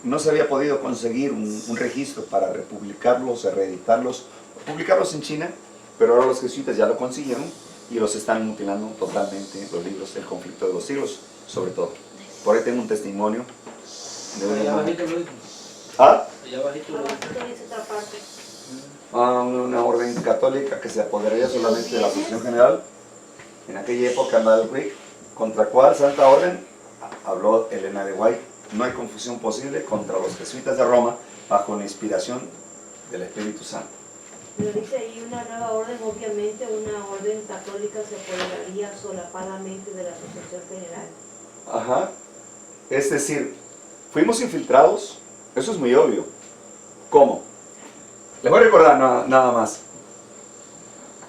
No se había podido conseguir un registro para republicarlos, reeditarlos, publicarlos en China, pero ahora los jesuitas ya lo consiguieron y los están mutilando totalmente, los libros del conflicto de los siglos, sobre todo. Por ahí tengo un testimonio Debería- Allá bajito lo dice. ¿Ah? Allá bajito lo dice. Abajo dice otra parte. Una orden católica que se apoderaría solamente de la Asociación General. En aquella época, Mal Creek, contra cuál Santa Orden habló Elena de White. No hay confusión posible contra los jesuitas de Roma bajo la inspiración del Espíritu Santo. Pero dice ahí una nueva orden, obviamente una orden católica se apoderaría solapadamente de la Asociación General. Ajá. Es decir, fuimos infiltrados. Eso es muy obvio. ¿Cómo? Les voy a recordar nada más.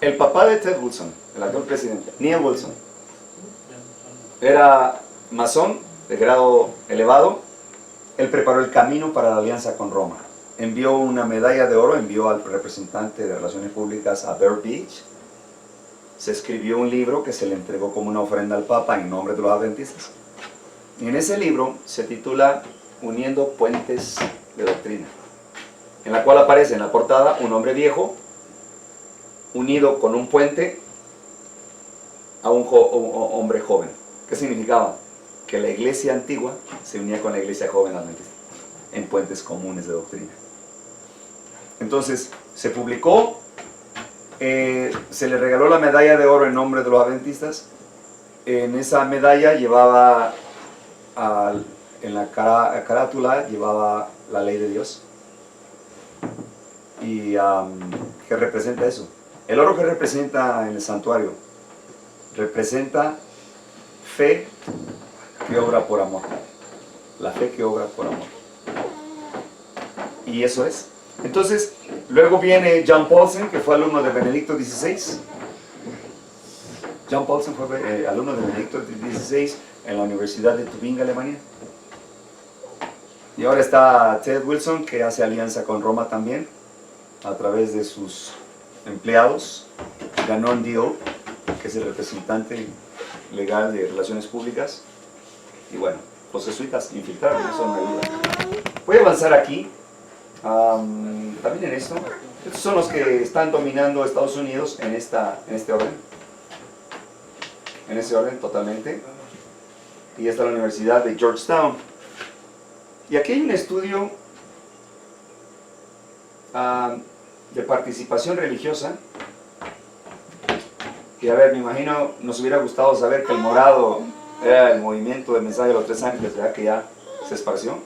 El papá de Ted Wilson, el actual presidente, Neil Wilson, era masón de grado elevado. Él preparó el camino para la alianza con Roma. Envió una medalla de oro, envió al representante de Relaciones Públicas a Bear Beach. Se escribió un libro que se le entregó como una ofrenda al Papa en nombre de los adventistas. Y en ese libro se titula Uniendo Puentes de Doctrina, en la cual aparece en la portada un hombre viejo unido con un puente a un hombre joven. ¿Qué significaba? Que la iglesia antigua se unía con la iglesia joven adventista en puentes comunes de doctrina. Entonces se publicó, se le regaló la medalla de oro en nombre de los adventistas. En esa medalla llevaba, en la carátula llevaba la ley de Dios. ¿Y qué representa eso? El oro que representa en el santuario representa fe que obra por amor. La fe que obra por amor. Y eso es. Entonces, luego viene John Paulsen, que fue alumno de Benedicto XVI. John Paulsen fue alumno de Benedicto XVI en la Universidad de Tübingen, Alemania. Y ahora está Ted Wilson, que hace alianza con Roma también, a través de sus empleados. Ganon Dio, que es el representante legal de Relaciones Públicas. Y bueno, los jesuitas infiltraron, eso no hay duda. Voy a avanzar aquí. También en esto. Estos son los que están dominando Estados Unidos en este orden. En ese orden totalmente. Y esta es la Universidad de Georgetown. Y aquí hay un estudio de participación religiosa. Y a ver, me imagino, nos hubiera gustado saber que el morado era el movimiento del mensaje de los tres ángeles, ¿verdad? Que ya se esparció.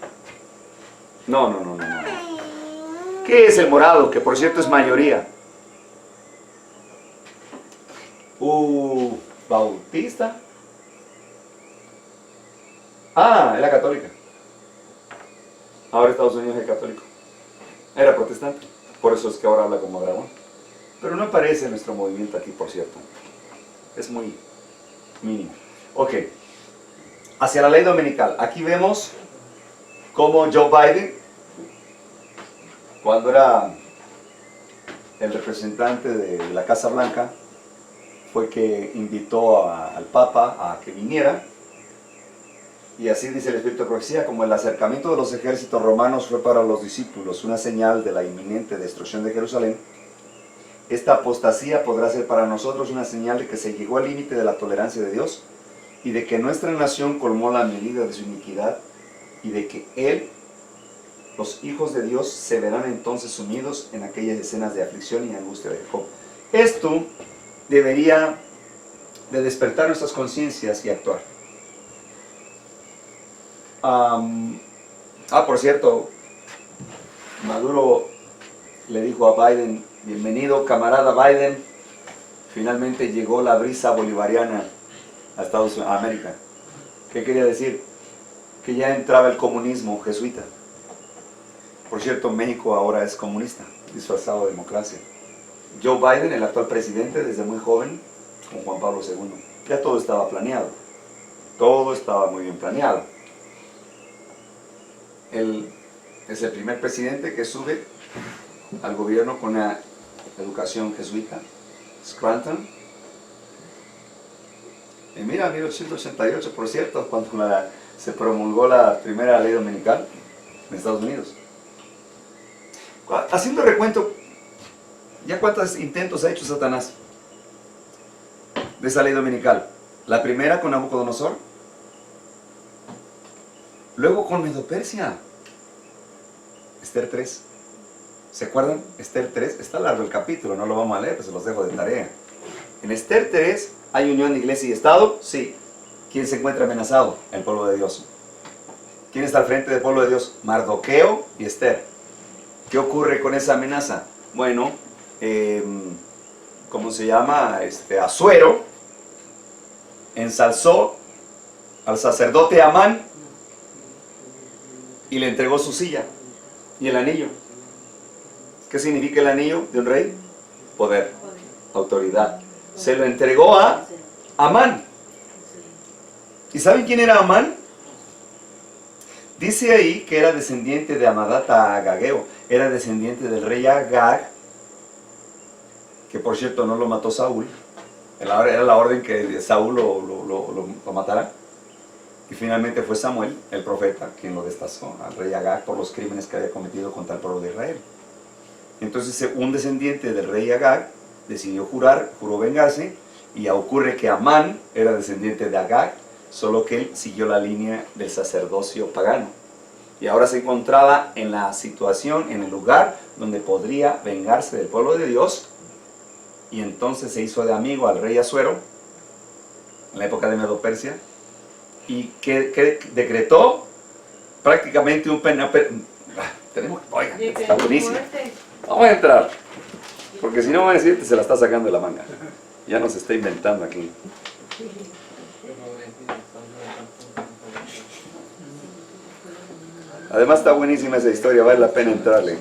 No. ¿Qué es el morado? Que por cierto es mayoría. Bautista. Es la católica. Ahora Estados Unidos es católico. Era protestante. Por eso es que ahora habla como dragón. Pero no aparece nuestro movimiento aquí, por cierto. Es muy mínimo. Ok. Hacia la ley dominical. Aquí vemos cómo Joe Biden, cuando era el representante de la Casa Blanca, fue que invitó al Papa a que viniera. Y así dice el Espíritu de Profecía: como el acercamiento de los ejércitos romanos fue para los discípulos una señal de la inminente destrucción de Jerusalén, esta apostasía podrá ser para nosotros una señal de que se llegó al límite de la tolerancia de Dios y de que nuestra nación colmó la medida de su iniquidad y de que Él, los hijos de Dios, se verán entonces sumidos en aquellas escenas de aflicción y angustia de Jacob. Esto debería de despertar nuestras conciencias y actuar. Por cierto, Maduro le dijo a Biden: bienvenido, camarada Biden. Finalmente llegó la brisa bolivariana a América. ¿Qué quería decir? Que ya entraba el comunismo jesuita. Por cierto, México ahora es comunista, disfrazado de democracia. Joe Biden, el actual presidente, desde muy joven, con Juan Pablo II, ya todo estaba planeado. Todo estaba muy bien planeado. Él es el primer presidente que sube al gobierno con una educación jesuita, Scranton. Y mira, 1888, por cierto, cuando se promulgó la primera ley dominical en Estados Unidos. Haciendo recuento, ¿ya cuántos intentos ha hecho Satanás de esa ley dominical? La primera con Nabucodonosor, Luego con Medo-Persia. Esther 3. ¿Se acuerdan? Esther 3. Está largo el capítulo, no lo vamos a leer, pero se los dejo de tarea. En Esther 3, ¿hay unión de iglesia y Estado? Sí. ¿Quién se encuentra amenazado? El pueblo de Dios. ¿Quién está al frente del pueblo de Dios? Mardoqueo y Esther. ¿Qué ocurre con esa amenaza? Bueno, ¿cómo se llama? Asuero ensalzó al sacerdote Amán y le entregó su silla y el anillo. ¿Qué significa el anillo de un rey? Poder, autoridad. Se lo entregó a Amán. ¿Y saben quién era Amán? Dice ahí que era descendiente de Amadata Agageo, era descendiente del rey Agag, que por cierto no lo mató Saúl, era la orden que Saúl lo matara, y finalmente fue Samuel, el profeta, quien lo destazó al rey Agag por los crímenes que había cometido contra el pueblo de Israel. Entonces un descendiente del rey Agag decidió juró vengarse, y ocurre que Amán era descendiente de Agag, solo que él siguió la línea del sacerdocio pagano. Y ahora se encontraba en la situación, en el lugar donde podría vengarse del pueblo de Dios. Y entonces se hizo de amigo al rey Asuero, en la época de Medo-Persia, y que decretó prácticamente un oigan, está buenísimo. Vamos a entrar, porque si no van a decir que se la está sacando de la manga. Ya nos está inventando aquí. Además está buenísima esa historia, vale la pena entrarle.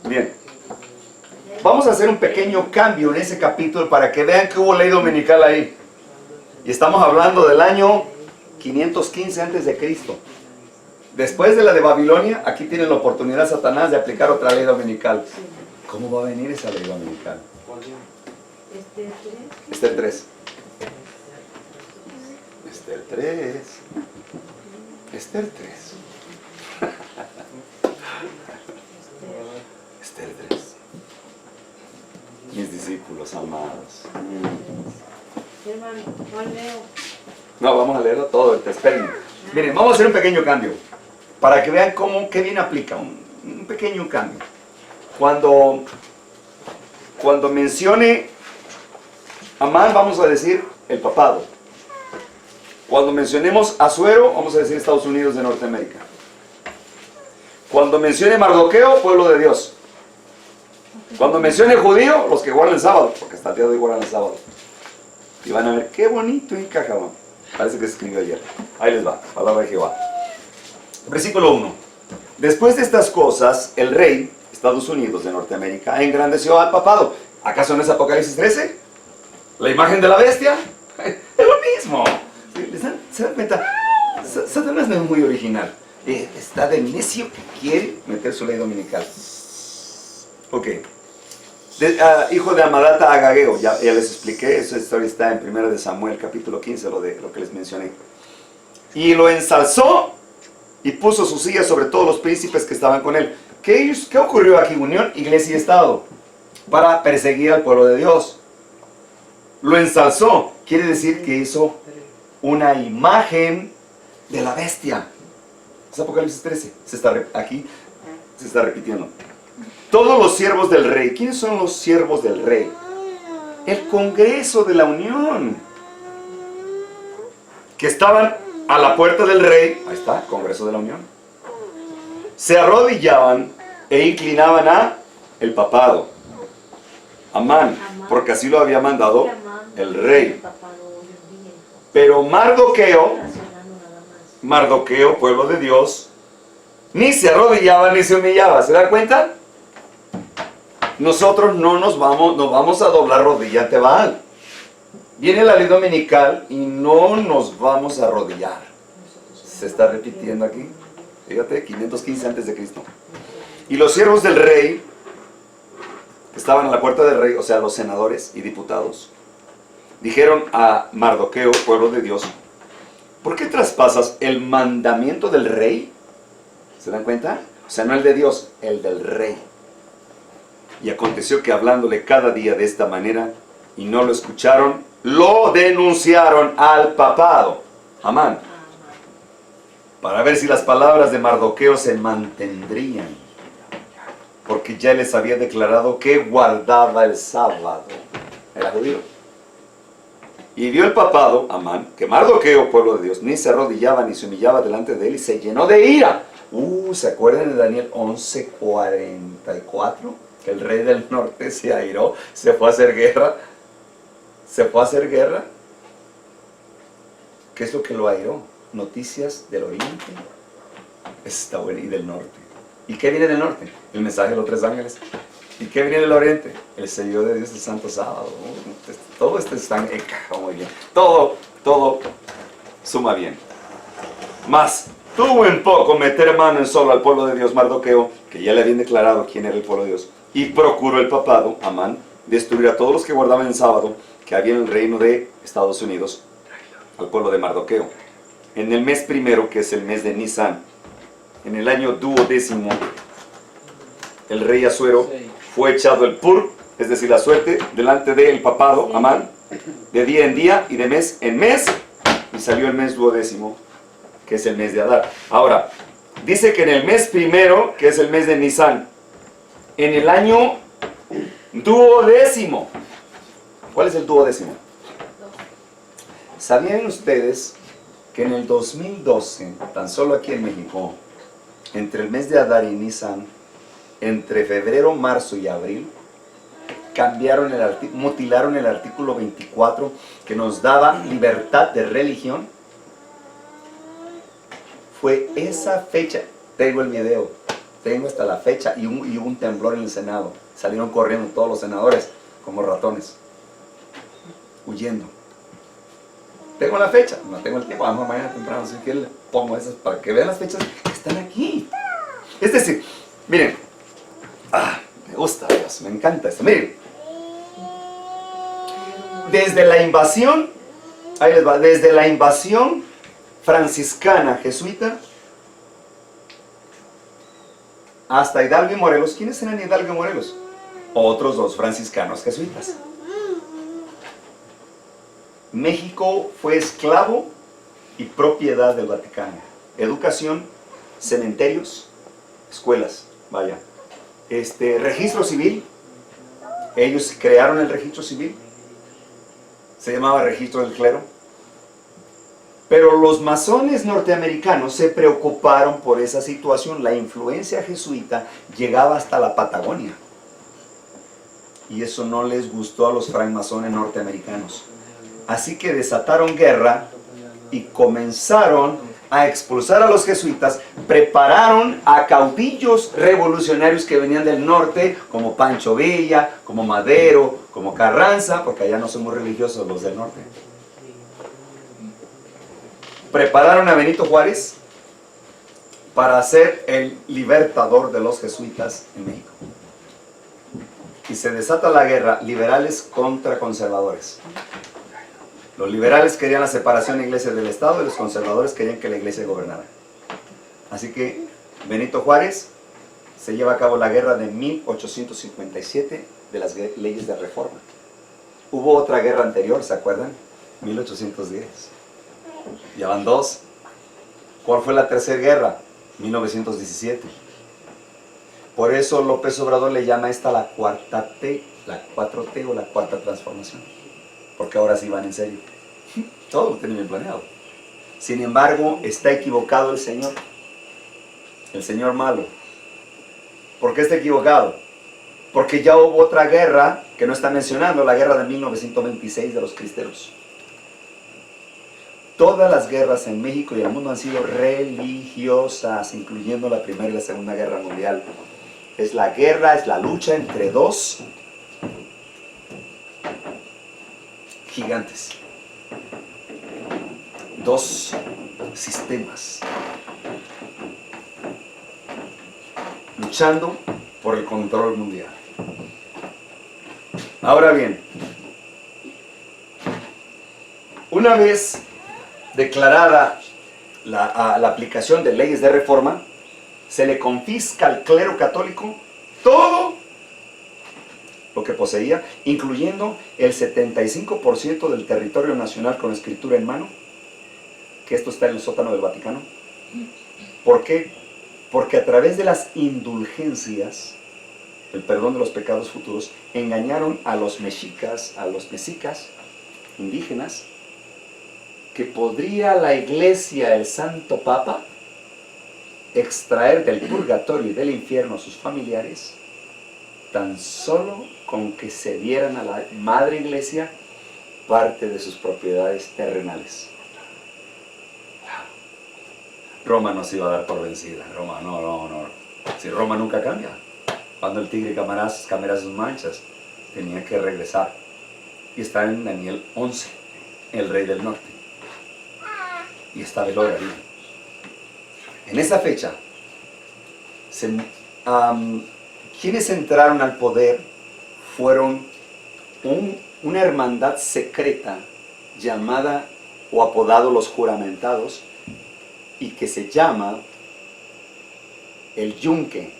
Bien. Vamos a hacer un pequeño cambio en ese capítulo para que vean que hubo ley dominical ahí. Y estamos hablando del año 515 a.C. Después de la de Babilonia, aquí tiene la oportunidad Satanás de aplicar otra ley dominical. ¿Cómo va a venir esa ley dominical? Esther 3. Esther 3. Esther 3. Esther 3. Mis discípulos amados. Hermano, no leo. No, vamos a leerlo todo, esperen. Miren, vamos a hacer un pequeño cambio. Para que vean qué bien aplica. Un pequeño cambio. Cuando mencione Amán, vamos a decir el papado. Cuando mencionemos Asuero, vamos a decir Estados Unidos de Norteamérica. Cuando mencione Mardoqueo, pueblo de Dios. Cuando mencione judío, los que guardan el sábado, porque hasta el día de hoy guardan el sábado. Y van a ver qué bonito encaja. Parece que se escribió ayer. Ahí les va, palabra de Jehová. Versículo 1. Después de estas cosas, el rey, Estados Unidos de Norteamérica, engrandeció al papado. ¿Acaso no es Apocalipsis 13? ¿La imagen de la bestia? Es lo mismo. ¿Se dan cuenta? Satanás no es muy original. Está de necio que quiere meter su ley dominical. Ok. Hijo de Amadata Agageo, ya les expliqué, esa historia está en 1 Samuel capítulo 15, lo que les mencioné. Y lo ensalzó y puso su silla sobre todos los príncipes que estaban con él. ¿Qué ocurrió aquí? Unión, iglesia y Estado, para perseguir al pueblo de Dios. Lo ensalzó, quiere decir que hizo una imagen de la bestia. Es Apocalipsis 13, aquí se está repitiendo. Todos los siervos del rey. ¿Quiénes son los siervos del rey? El Congreso de la Unión. Que estaban a la puerta del rey. Ahí está, Congreso de la Unión. Se arrodillaban e inclinaban a el papado. Amán, porque así lo había mandado el rey. Pero Mardoqueo, pueblo de Dios, ni se arrodillaba ni se humillaba. ¿Se dan cuenta? Nosotros no vamos a doblar rodilla ante Baal. Viene la ley dominical y no nos vamos a arrodillar. Se está repitiendo aquí. Fíjate, 515 a.C. Y los siervos del rey, que estaban a la puerta del rey, o sea, los senadores y diputados, dijeron a Mardoqueo, pueblo de Dios, ¿por qué traspasas el mandamiento del rey? ¿Se dan cuenta? O sea, no el de Dios, el del rey. Y aconteció que hablándole cada día de esta manera, y no lo escucharon, lo denunciaron al papado, Amán, para ver si las palabras de Mardoqueo se mantendrían, porque ya les había declarado que guardaba el sábado. Era judío. Y vio el papado, Amán, que Mardoqueo, pueblo de Dios, ni se arrodillaba ni se humillaba delante de él, y se llenó de ira. ¿Se acuerdan de Daniel 11:44? Que el rey del norte se airó, se fue a hacer guerra. Se fue a hacer guerra. ¿Qué es lo que lo airó? Noticias del oriente. Está bueno, y del norte. ¿Y qué viene del norte? El mensaje de los 3 ángeles. ¿Y qué viene del oriente? El sello de Dios, el santo sábado. Todo esto está muy bien. Todo suma bien. Mas tuvo en poco meter mano en solo al pueblo de Dios Mardoqueo, que ya le habían declarado quién era el pueblo de Dios, y procuró el papado, Amán, destruir a todos los que guardaban el sábado que había en el reino de Estados Unidos, al pueblo de Mardoqueo. En el mes primero, que es el mes de Nisan, en el año 12º, el rey Asuero fue echado el pur, es decir, la suerte, delante del papado, Amán, de día en día y de mes en mes, y salió el mes 12º, que es el mes de Adar. Ahora, dice que en el mes primero, que es el mes de Nisan, en el año 12º. ¿Cuál es el 12º? ¿Sabían ustedes que en el 2012, tan solo aquí en México, entre el mes de Adar y Nisan, entre febrero, marzo y abril, mutilaron el artículo 24 que nos daba libertad de religión? Fue esa fecha, tengo el video, tengo hasta la fecha, y hubo un temblor en el Senado. Salieron corriendo todos los senadores como ratones, huyendo. Tengo la fecha, no tengo el tiempo, vamos mañana temprano, así que le pongo esas para que vean las fechas que están aquí. Es decir, miren, me gusta Dios, me encanta esto, miren. Desde la invasión, ahí les va, desde la invasión franciscana jesuita hasta Hidalgo y Morelos. ¿Quiénes eran Hidalgo y Morelos? Otros 2 franciscanos jesuitas. México fue esclavo y propiedad del Vaticano. Educación, cementerios, escuelas, vaya. Registro civil, ellos crearon el registro civil, se llamaba registro del clero. Pero los masones norteamericanos se preocuparon por esa situación. La influencia jesuita llegaba hasta la Patagonia. Y eso no les gustó a los francmasones norteamericanos. Así que desataron guerra y comenzaron a expulsar a los jesuitas. Prepararon a caudillos revolucionarios que venían del norte, como Pancho Villa, como Madero, como Carranza, porque allá no son muy religiosos los del norte. Prepararon a Benito Juárez para ser el libertador de los jesuitas en México. Y se desata la guerra, liberales contra conservadores. Los liberales querían la separación de la iglesia del Estado y los conservadores querían que la iglesia gobernara. Así que Benito Juárez se lleva a cabo la guerra de 1857 de las leyes de reforma. Hubo otra guerra anterior, ¿se acuerdan? 1810. Ya van 2. ¿Cuál fue la tercera guerra? 1917. Por eso López Obrador le llama a esta la cuarta T, la 4T o la cuarta transformación. Porque ahora sí van en serio. Todo lo tienen bien planeado. Sin embargo, está equivocado el Señor malo. ¿Por qué está equivocado? Porque ya hubo otra guerra que no está mencionando, la guerra de 1926 de los cristeros. Todas las guerras en México y el mundo han sido religiosas, incluyendo la Primera y la Segunda Guerra Mundial. Es la guerra, es la lucha entre 2 gigantes. 2 sistemas. Luchando por el control mundial. Ahora bien, una vez declarada la aplicación de leyes de reforma, se le confisca al clero católico todo lo que poseía, incluyendo el 75% del territorio nacional con escritura en mano, que esto está en el sótano del Vaticano. ¿Por qué? Porque a través de las indulgencias, el perdón de los pecados futuros, engañaron a los mexicas, a los mexicas indígenas, que podría la Iglesia, el Santo Papa, extraer del purgatorio y del infierno a sus familiares, tan solo con que se dieran a la Madre Iglesia parte de sus propiedades terrenales. Roma no se iba a dar por vencida. Roma, no. Si Roma nunca cambia. Cuando el tigre camara sus manchas, tenía que regresar. Y está en Daniel 11, el rey del norte. Y está Velor ahí. En esa fecha, quienes entraron al poder fueron una hermandad secreta llamada o apodado los juramentados, y que se llama el Yunque,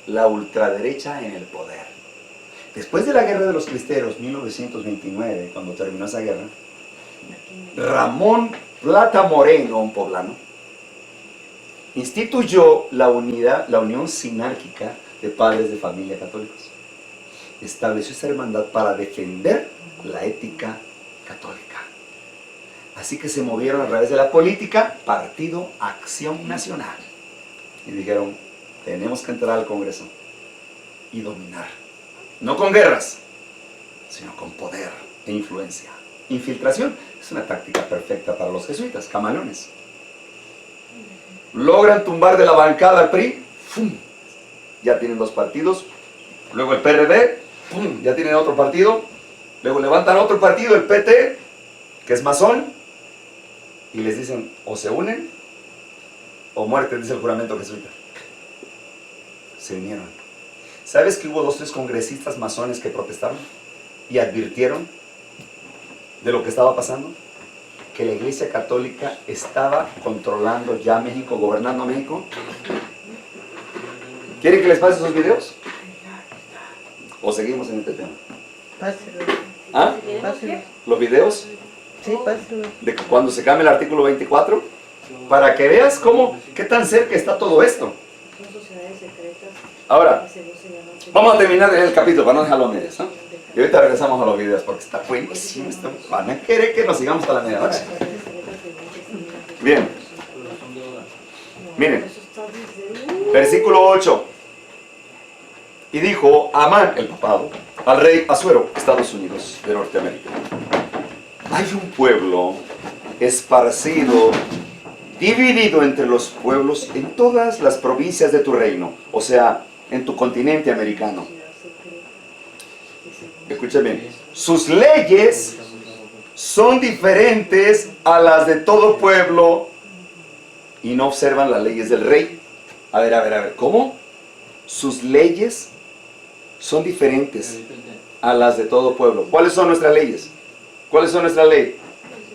la ultraderecha en el poder. Después de la guerra de los cristeros, 1929, cuando terminó esa guerra, Ramón Plata Moreno, un poblano, instituyó la Unión Sinárquica de Padres de Familia Católicos. Estableció esa hermandad para defender la ética católica. Así que se movieron a través de la política, Partido Acción Nacional. Y dijeron, tenemos que entrar al Congreso y dominar. No con guerras, sino con poder e influencia. Infiltración es una táctica perfecta para los jesuitas, camaleones. Logran tumbar de la bancada al PRI, ¡fum! Ya tienen 2 partidos. Luego el PRD, ¡pum! Ya tienen otro partido. Luego levantan otro partido, el PT, que es masón, y les dicen, o se unen, o muerte, dice el juramento jesuita. Se unieron. ¿Sabes que hubo 2 o 3 congresistas masones que protestaron y advirtieron de lo que estaba pasando? Que la Iglesia Católica estaba controlando ya México, gobernando México. ¿Quieren que les pase esos videos? ¿O seguimos en este tema? Páselo. ¿Ah? Páselo. ¿Los videos? Sí, páselo. De cuando se cambia el artículo 24, para que veas qué tan cerca está todo esto. Son sociedades secretas. Ahora, que según se llaman vamos a terminar el capítulo para no dejarlo a medias, ¿no? Y ahorita regresamos a los videos porque está buenísimo esto. Van a querer que nos sigamos hasta la medianoche. Bien, miren, versículo 8. Y dijo Amán, el papado, al rey Asuero, Estados Unidos de Norteamérica: hay un pueblo esparcido, dividido entre los pueblos en todas las provincias de tu reino, o sea, en tu continente americano. Escuchen bien, sus leyes son diferentes a las de todo pueblo y no observan las leyes del rey. A ver, ¿cómo? Sus leyes son diferentes a las de todo pueblo. ¿Cuáles son nuestras leyes? ¿Cuáles son nuestras leyes?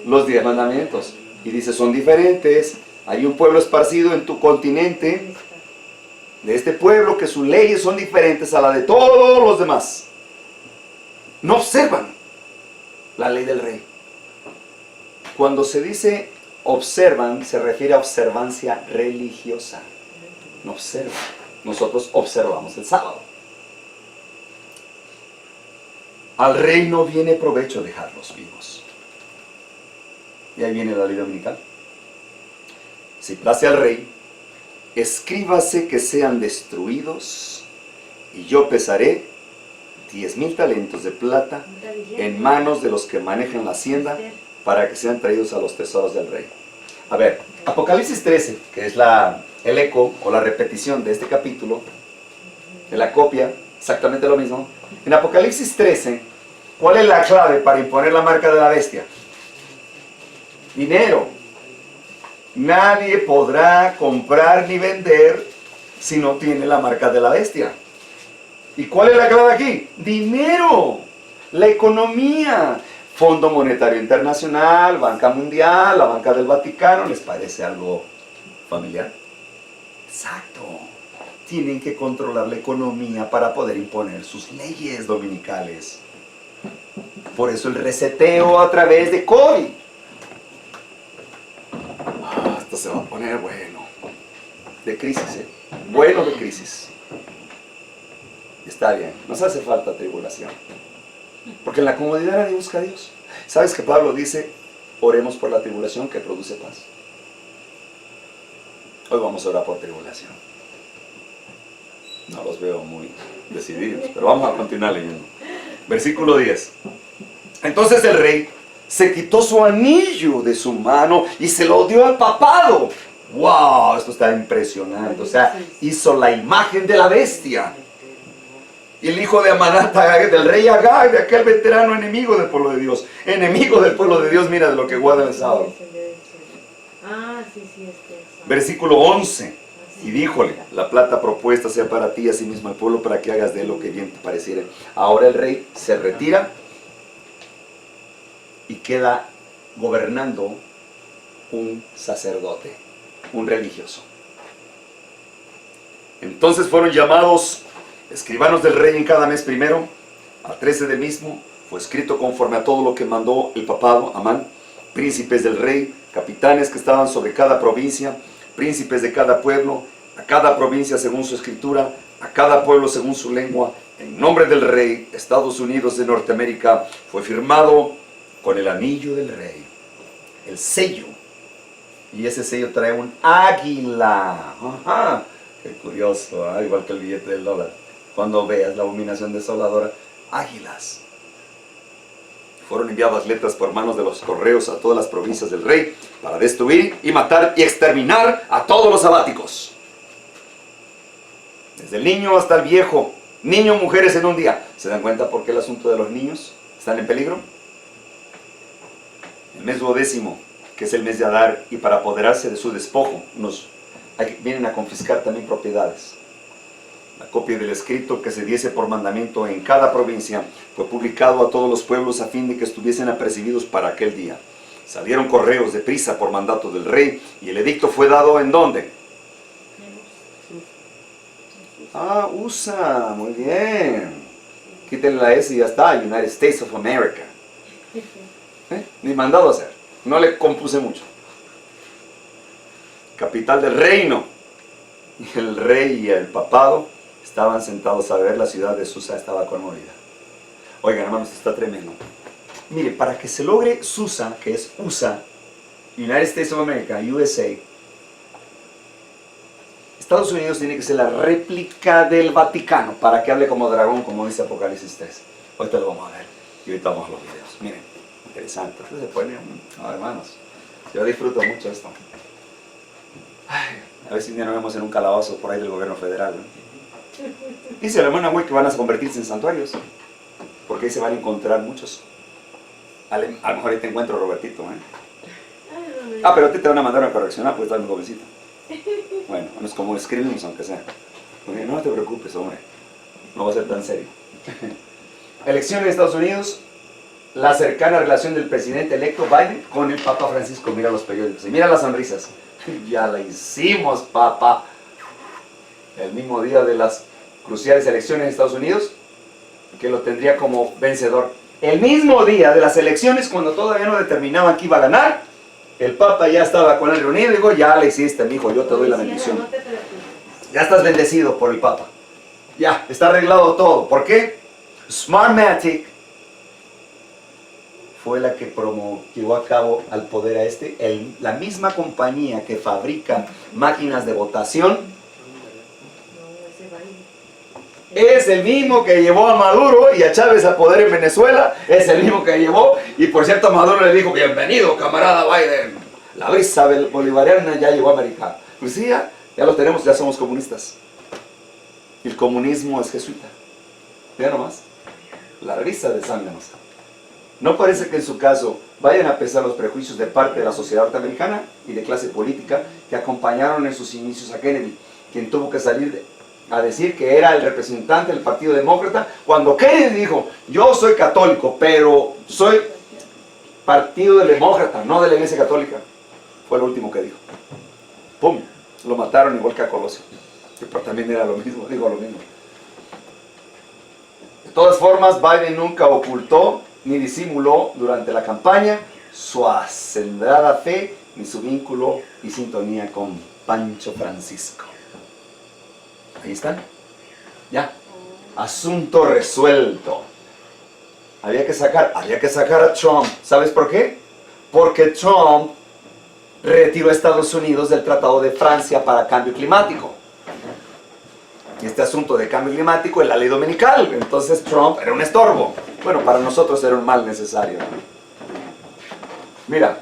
Los 10 mandamientos. Y dice, son diferentes. Hay un pueblo esparcido en tu continente, de este pueblo, que sus leyes son diferentes a las de todos los demás. No observan la ley del rey. Cuando se dice observan, se refiere a observancia religiosa. No observan. Nosotros observamos el sábado. Al rey no viene provecho dejarlos vivos. Y ahí viene la ley dominical. Si place al rey, escríbase que sean destruidos, y yo pesaré 10,000 talentos de plata en manos de los que manejan la hacienda, para que sean traídos a los tesoros del rey. A ver, Apocalipsis 13, que es el eco o la repetición de este capítulo, de la copia, exactamente lo mismo. En Apocalipsis 13, ¿cuál es la clave para imponer la marca de la bestia? Dinero. Nadie podrá comprar ni vender si no tiene la marca de la bestia. ¿Y cuál es la clave aquí? Dinero. La economía. Fondo Monetario Internacional, Banca Mundial, la Banca del Vaticano. ¿Les parece algo familiar? Exacto. tienen que controlar la economía para poder imponer sus leyes dominicales. Por eso el reseteo a través de COVID. Esto se va a poner bueno. De crisis, ¿eh? Bueno de crisis. Está bien, nos hace falta tribulación. Porque en la comodidad nadie busca a Dios. ¿Sabes que Pablo dice, oremos por la tribulación que produce paz? Hoy vamos a orar por tribulación. No los veo muy decididos, pero vamos a continuar leyendo. Versículo 10. Entonces el rey se quitó su anillo de su mano y se lo dio al papado. ¡Wow! Esto está impresionante. O sea, hizo la imagen de la bestia. Y el hijo de Amadata, del rey Agag, de aquel veterano enemigo del pueblo de Dios. Enemigo del pueblo de Dios, mira de lo que guarda el sábado. Ah, sí, Versículo 11. Y díjole, la plata propuesta sea para ti, asimismo al pueblo, para que hagas de él lo que bien te pareciere. Ahora el rey se retira y queda gobernando un sacerdote, un religioso. Entonces fueron llamados escribanos del rey en cada mes primero, a 13 del mismo, fue escrito conforme a todo lo que mandó el papado, Amán, príncipes del rey, capitanes que estaban sobre cada provincia, príncipes de cada pueblo, a cada provincia según su escritura, a cada pueblo según su lengua, en nombre del rey, Estados Unidos de Norteamérica, fue firmado con el anillo del rey, el sello, y ese sello trae un águila. Ajá, qué curioso, ¿eh? Igual que el billete del dólar. Cuando veas la abominación desoladora, águilas. Fueron enviadas letras por manos de los correos a todas las provincias del rey para destruir y matar y exterminar a todos los sabáticos. Desde el niño hasta el viejo, niños, mujeres en un día. ¿Se dan cuenta por qué el asunto de los niños están en peligro? El mes 12º, que es el mes de Adar, y para apoderarse de su despojo, vienen a confiscar también propiedades. La copia del escrito que se diese por mandamiento en cada provincia fue publicado a todos los pueblos a fin de que estuviesen apercibidos para aquel día. Salieron correos de prisa por mandato del rey y el edicto fue dado ¿en dónde? Ah, USA, muy bien. Quítenle la S y ya está, United States of America. Ni mandado a hacer, no le compuse mucho. Capital del reino. Y el rey y el papado estaban sentados a ver, la ciudad de Susa estaba conmovida. Oigan, hermanos, está tremendo. Mire, para que se logre Susa, que es USA, United States of America, USA, Estados Unidos tiene que ser la réplica del Vaticano, para que hable como dragón, como dice Apocalipsis 3. Ahorita lo vamos a ver, y ahorita vamos a los videos. Miren, interesante. Entonces se pone, hermanos, yo disfruto mucho esto. Ay, a ver si un día nos vemos en un calabozo por ahí del gobierno federal, ¿no? Dice la hermana Güey que van a convertirse en santuarios, porque ahí se van a encontrar muchos. A lo mejor ahí te encuentro, Robertito, ¿eh? Ah, pero a ti te van a mandar a correccionar porque estás muy jovencito. Bueno, no es como escribimos, aunque sea. Porque no te preocupes, hombre, no va a ser tan serio. Elecciones de Estados Unidos, la cercana relación del presidente electo Biden con el Papa Francisco. Mira los periódicos y mira las sonrisas. Ya la hicimos, papá. El mismo día de las cruciales elecciones en Estados Unidos, que lo tendría como vencedor. El mismo día de las elecciones, cuando todavía no determinaban que iba a ganar, el Papa ya estaba con él reunido y dijo, ya le hiciste, mijo, yo te doy la bendición. Ya estás bendecido por el Papa. Ya, está arreglado todo. ¿Por qué? Smartmatic fue la que llevó a cabo al poder a la misma compañía que fabrica máquinas de votación. Es el mismo que llevó a Maduro y a Chávez al poder en Venezuela. Es el mismo que llevó. Y por cierto, Maduro le dijo, bienvenido, camarada Biden. La brisa bolivariana ya llegó a América. Pues sí, ya lo tenemos, ya somos comunistas. El comunismo es jesuita. Ya nomás. La risa de sangre nos da. ¿No parece que en su caso vayan a pesar los prejuicios de parte de la sociedad norteamericana y de clase política que acompañaron en sus inicios a Kennedy, quien tuvo que salir a decir que era el representante del Partido Demócrata, cuando Kennedy dijo, yo soy católico, pero soy Partido Demócrata, no de la Iglesia Católica? Fue lo último que dijo. ¡Pum! Lo mataron igual que a Colosio. Pero también era lo mismo, digo lo mismo. De todas formas, Biden nunca ocultó ni disimuló durante la campaña su acendrada fe ni su vínculo y sintonía con Pancho Francisco. Ahí están. Ya. Asunto resuelto. Había que sacar a Trump. ¿Sabes por qué? Porque Trump retiró a Estados Unidos del Tratado de Francia para Cambio Climático. Y este asunto de cambio climático es la ley dominical. Entonces Trump era un estorbo. Bueno, para nosotros era un mal necesario. Mira,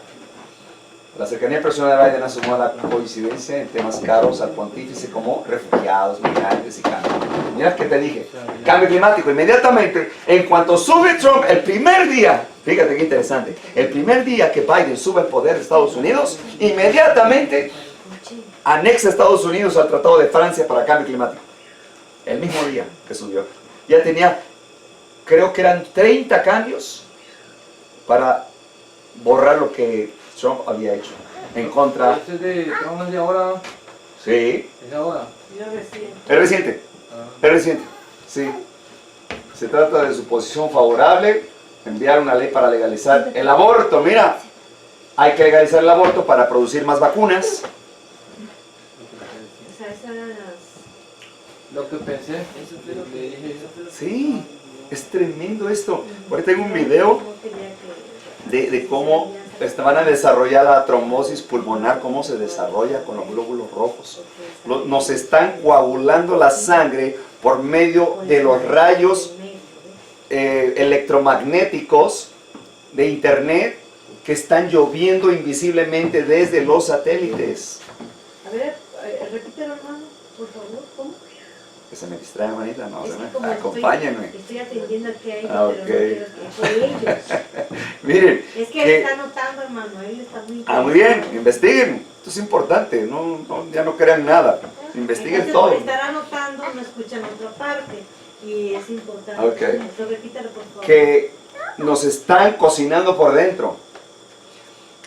la cercanía personal de Biden asomó a la coincidencia en temas caros al pontífice como refugiados, migrantes y cambio. Mira que te dije, cambio climático. Inmediatamente, en cuanto sube Trump, el primer día, fíjate qué interesante, el primer día que Biden sube al poder de Estados Unidos, inmediatamente anexa a Estados Unidos al Tratado de Francia para Cambio Climático. El mismo día que subió. Ya tenía, creo que eran 30 cambios para borrar lo que Trump había hecho en contra. ¿Este de Trump es de ahora? Sí. ¿Es de ahora? Es reciente. Es reciente. Sí. Se trata de su posición favorable, enviar una ley para legalizar el aborto. Mira, hay que legalizar el aborto para producir más vacunas. O sea, esas eran las... Lo que pensé, le dije eso. Sí, es tremendo esto. Ahorita tengo un video de cómo van a desarrollar la trombosis pulmonar, cómo se desarrolla con los glóbulos rojos. Nos están coagulando la sangre por medio de los rayos electromagnéticos de internet que están lloviendo invisiblemente desde los satélites. A ver, repítelo, hermano, por favor, ¿cómo? Que se me distrae, manita, no, Es que como acompáñenme. estoy atendiendo aquí a ellos, Ah, pero no quiero que fue ellos. Miren, Es que él está anotando, hermano, él está muy muy bien, investiguen, esto es importante, ya no crean nada, investiguen Entonces, todo. por estar anotando, no escuchan otra parte, y es importante. Ok. Entonces, repítalo, por favor. Que nos están cocinando por dentro.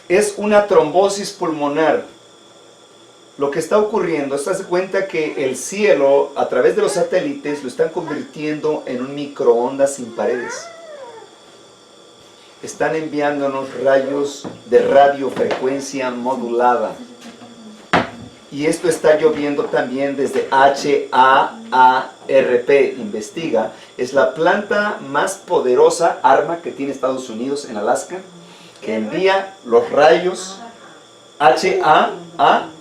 Es una trombosis pulmonar. Lo que está ocurriendo, se hace cuenta que el cielo, a través de los satélites, lo están convirtiendo en un microondas sin paredes. Están enviándonos rayos de radiofrecuencia modulada. Y esto está lloviendo también desde HAARP, investiga. Es la planta más poderosa arma que tiene Estados Unidos en Alaska, que envía los rayos HAARP, HARP,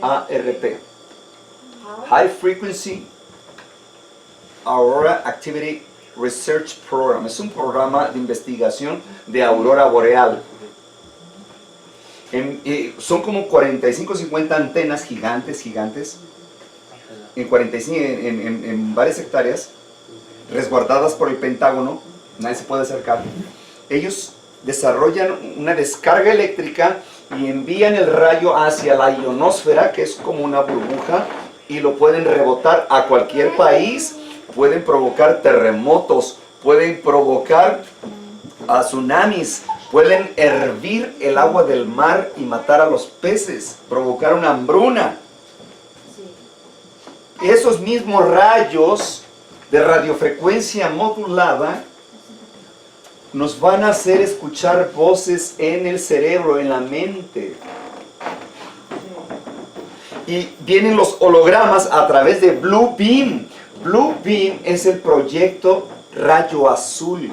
HAARP, High Frequency Aurora Activity Research Program. Es un programa de investigación de aurora boreal. Son como 45 o 50 antenas gigantes, en 45, en varias hectáreas, resguardadas por el Pentágono, nadie se puede acercar. Ellos desarrollan una descarga eléctrica y envían el rayo hacia la ionosfera, que es como una burbuja, y lo pueden rebotar a cualquier país, pueden provocar terremotos, pueden provocar tsunamis, pueden hervir el agua del mar y matar a los peces, provocar una hambruna. Esos mismos rayos de radiofrecuencia modulada nos van a hacer escuchar voces en el cerebro, en la mente. Y vienen los hologramas a través de Blue Beam. Blue Beam es el proyecto Rayo Azul.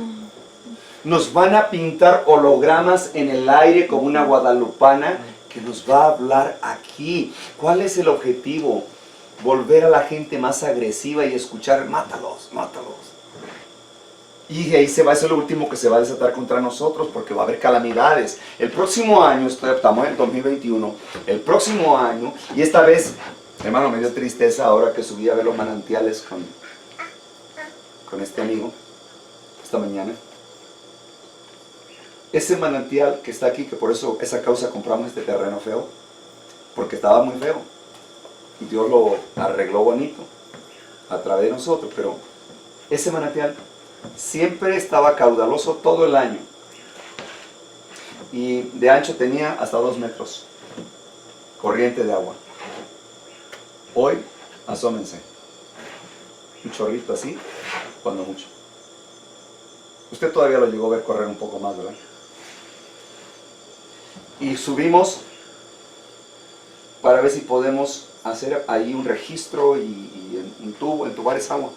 Nos van a pintar hologramas en el aire como una guadalupana que nos va a hablar aquí. ¿Cuál es el objetivo? Volver a la gente más agresiva y escuchar, mátalos, mátalos. Y ahí se va a ser lo último que se va a desatar contra nosotros, porque va a haber calamidades. El próximo año, estamos en el 2021, el próximo año, y esta vez, hermano, me dio tristeza ahora que subí a ver los manantiales con este amigo, esta mañana. Ese manantial que está aquí, que por eso, esa causa compramos este terreno feo, porque estaba muy feo. Y Dios lo arregló bonito a través de nosotros, pero ese manantial siempre estaba caudaloso todo el año y de ancho tenía hasta 2 metros. corriente de agua. Hoy, asómense. Un chorrito así, cuando mucho. Usted todavía lo llegó a ver correr un poco más, ¿verdad? Y subimos para ver si podemos hacer ahí un registro y entubar esa agua.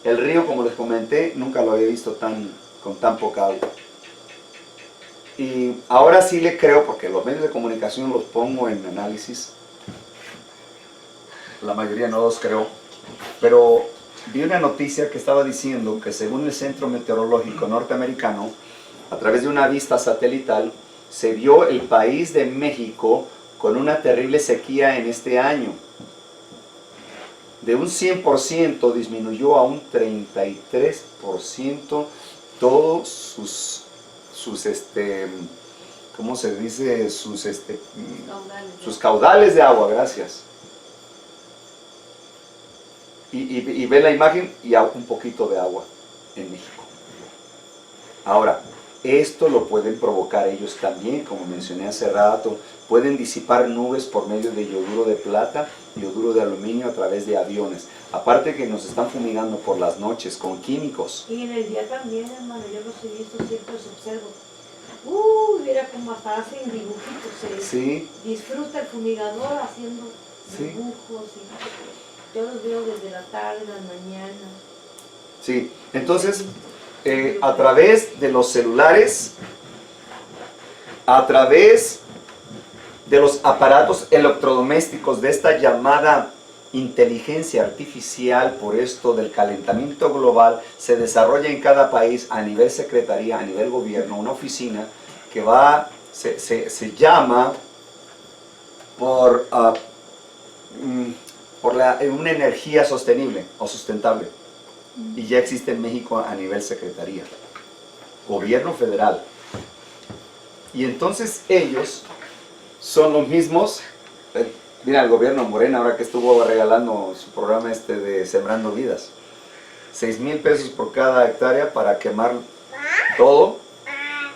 El río, como les comenté, nunca lo había visto con tan poca agua. Y ahora sí le creo, porque los medios de comunicación los pongo en análisis. La mayoría no los creo. Pero vi una noticia que estaba diciendo que según el Centro Meteorológico Norteamericano, a través de una vista satelital, se vio el país de México con una terrible sequía en este año. De un 100% disminuyó a un 33% todos ¿cómo se dice? Sus caudales de agua, gracias. Y ve la imagen y un poquito de agua en México. Ahora, esto lo pueden provocar ellos también, como mencioné hace rato. Pueden disipar nubes por medio de yoduro de plata y yoduro de aluminio a través de aviones. Aparte que nos están fumigando por las noches con químicos. Y en el día también, hermano, yo los he visto, siempre los observo. Mira como hasta hacen dibujitos. Sí. Disfruta el fumigador haciendo Sí. dibujos. Yo los veo desde la tarde, las mañanas. Sí, entonces, a través de los celulares, a través de los aparatos electrodomésticos, de esta llamada inteligencia artificial, por esto del calentamiento global, se desarrolla en cada país, a nivel secretaría, a nivel gobierno, una oficina que se llama por una energía sostenible o sustentable. Y ya existe en México a nivel secretaría, gobierno federal. Y entonces ellos son los mismos. Mira, el gobierno Morena, ahora que estuvo regalando su programa de Sembrando Vidas, 6,000 pesos por cada hectárea para quemar todo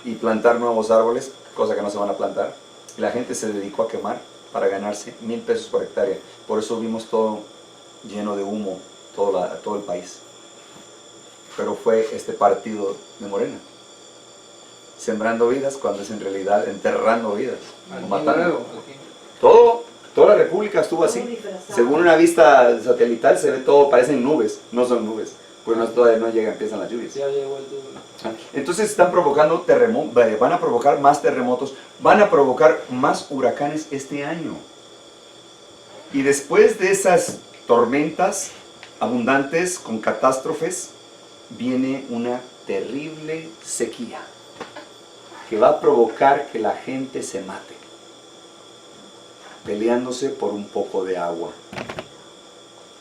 y plantar nuevos árboles, cosa que no se van a plantar. Y la gente se dedicó a quemar para ganarse 1,000 pesos por hectárea. Por eso vimos todo lleno de humo, todo el país. Pero fue este partido de Morena, sembrando vidas cuando es en realidad enterrando vidas, o matando. Toda la república estuvo así. Según una vista satelital se ve todo, parecen nubes, no son nubes, pues todavía no llegan, empiezan las lluvias. Entonces están provocando terremotos, van a provocar más terremotos, van a provocar más huracanes este año. Y después de esas tormentas abundantes con catástrofes, viene una terrible sequía que va a provocar que la gente se mate, peleándose por un poco de agua.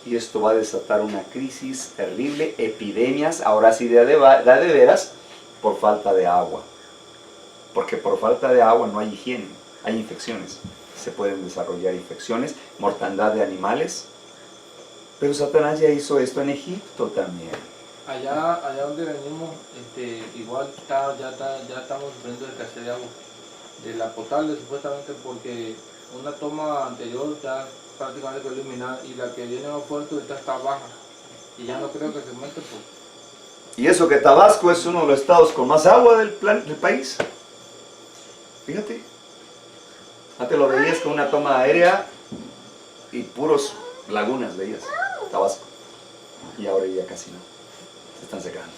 Y esto va a desatar una crisis terrible, epidemias, ahora sí de veras, por falta de agua. Porque por falta de agua no hay higiene, hay infecciones. Se pueden desarrollar infecciones, mortandad de animales. Pero Satanás ya hizo esto en Egipto también. Allá donde venimos, igual ya estamos sufriendo de escasez de agua, de la potable supuestamente, porque una toma anterior ya prácticamente fue eliminada y la que viene más fuerte ahorita está baja y ya no creo que se aumente. Y eso que Tabasco es uno de los estados con más agua del país. Fíjate, antes lo veías con una toma aérea y puros lagunas veías, Tabasco, y ahora ya casi no. Se están secando,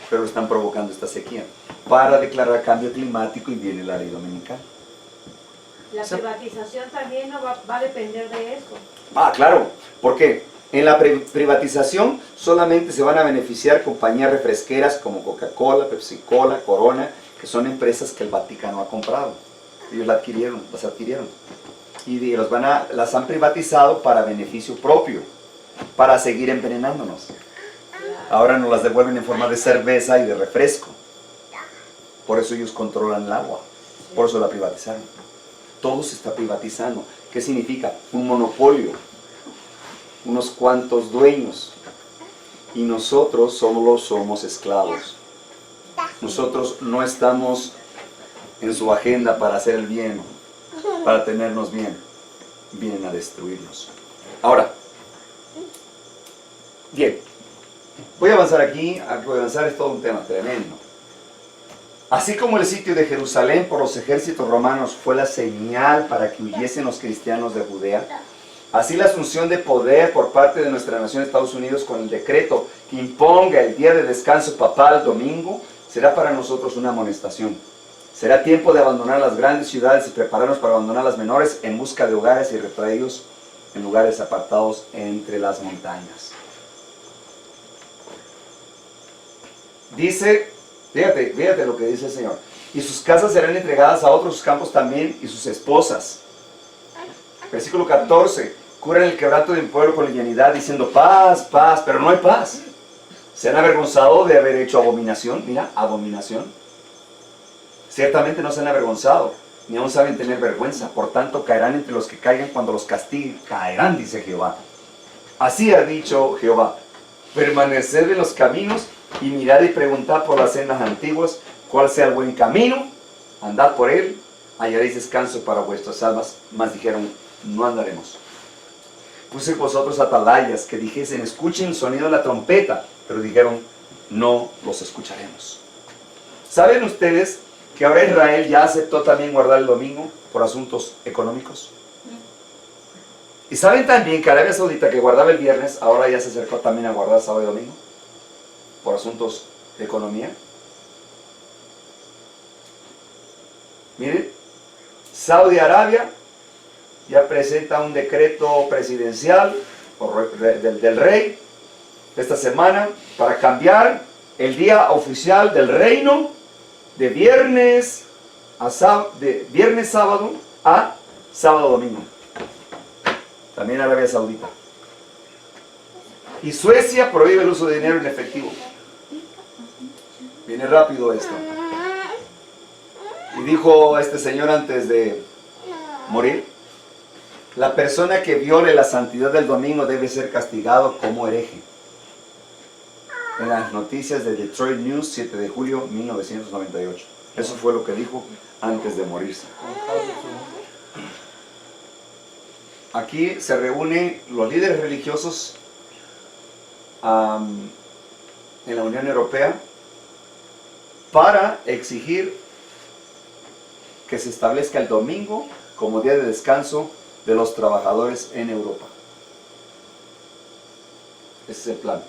pero están provocando esta sequía para declarar cambio climático y viene la ley dominicana. La privatización también no va a depender de eso. Claro, porque en la privatización solamente se van a beneficiar compañías refresqueras como Coca-Cola, Pepsi-Cola, Corona, que son empresas que el Vaticano ha comprado. Ellos las adquirieron y las han privatizado para beneficio propio, para seguir envenenándonos. Ahora nos las devuelven en forma de cerveza y de refresco. Por eso ellos controlan el agua. Por eso la privatizaron. Todo se está privatizando. ¿Qué significa? Un monopolio. Unos cuantos dueños. Y nosotros solo somos esclavos. Nosotros no estamos en su agenda para hacer el bien. para tenernos bien, vienen a destruirnos. Ahora, bien, voy a avanzar aquí, voy a avanzar, es todo un tema tremendo. Así como el sitio de Jerusalén por los ejércitos romanos fue la señal para que huyesen los cristianos de Judea, así la asunción de poder por parte de nuestra nación Estados Unidos con el decreto que imponga el día de descanso papal domingo será para nosotros una amonestación. Será tiempo de abandonar las grandes ciudades y prepararnos para abandonar las menores en busca de hogares y retraídos en lugares apartados entre las montañas. Dice, fíjate lo que dice el Señor. Y sus casas serán entregadas a otros, sus campos también, y sus esposas. Versículo 14. Curan el quebranto de mi pueblo con livianidad, diciendo paz, paz, pero no hay paz. ¿Se han avergonzado de haber hecho abominación? Mira, abominación. Ciertamente no se han avergonzado, ni aún saben tener vergüenza. Por tanto, caerán entre los que caigan cuando los castigue. Caerán, dice Jehová. Así ha dicho Jehová. Permaneced en los caminos y mirad y preguntad por las sendas antiguas cuál sea el buen camino. Andad por él, hallaréis descanso para vuestras almas. Mas dijeron, no andaremos. Puse vosotros atalayas que dijesen, escuchen el sonido de la trompeta, pero dijeron, no los escucaremos. ¿Saben ustedes que ahora Israel ya aceptó también guardar el domingo por asuntos económicos? ¿Y saben también que Arabia Saudita, que guardaba el viernes, ahora ya se acercó también a guardar sábado y domingo por asuntos de economía? Miren, Saudi Arabia ya presenta un decreto presidencial del rey esta semana para cambiar el día oficial del reino de viernes sábado a sábado domingo. También Arabia Saudita. Y Suecia prohíbe el uso de dinero en efectivo. Viene rápido esto. Y dijo este señor antes de morir, la persona que viole la santidad del domingo debe ser castigado como hereje. En las noticias de Detroit News, 7 de julio 1998. Eso fue lo que dijo antes de morirse. Aquí se reúnen los líderes religiosos en la Unión Europea para exigir que se establezca el domingo como día de descanso de los trabajadores en Europa. Ese es el plan.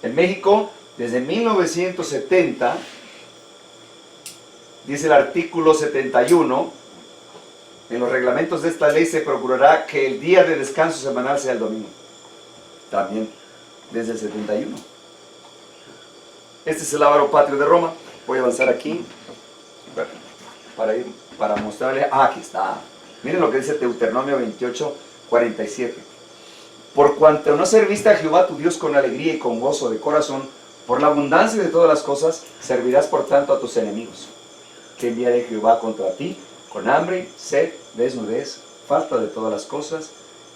En México, desde 1970, dice el artículo 71, en los reglamentos de esta ley se procurará que el día de descanso semanal sea el domingo. También desde el 71. Este es el lábaro patrio de Roma. Voy a avanzar aquí para mostrarles. Aquí está. Miren lo que dice Deuteronomio 28, 47. Por cuanto no serviste a Jehová tu Dios con alegría y con gozo de corazón, por la abundancia de todas las cosas, servirás por tanto a tus enemigos, que enviaré Jehová contra ti, con hambre, sed, desnudez, falta de todas las cosas,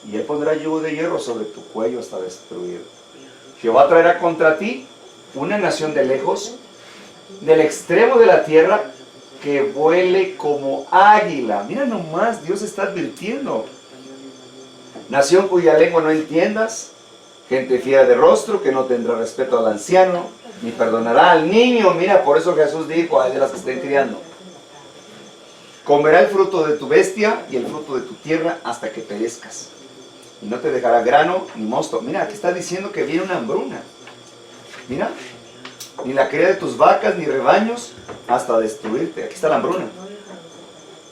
y él pondrá yugo de hierro sobre tu cuello hasta destruir. Jehová traerá contra ti una nación de lejos, del extremo de la tierra, que vuele como águila. Mira nomás, Dios está advirtiendo. Nación cuya lengua no entiendas, gente fiera de rostro, que no tendrá respeto al anciano, ni perdonará al niño. Mira, por eso Jesús dijo, ay de las que estén criando. Comerá el fruto de tu bestia y el fruto de tu tierra hasta que perezcas. Y no te dejará grano ni mosto. Mira, aquí está diciendo que viene una hambruna. Mira, ni la cría de tus vacas ni rebaños hasta destruirte. Aquí está la hambruna.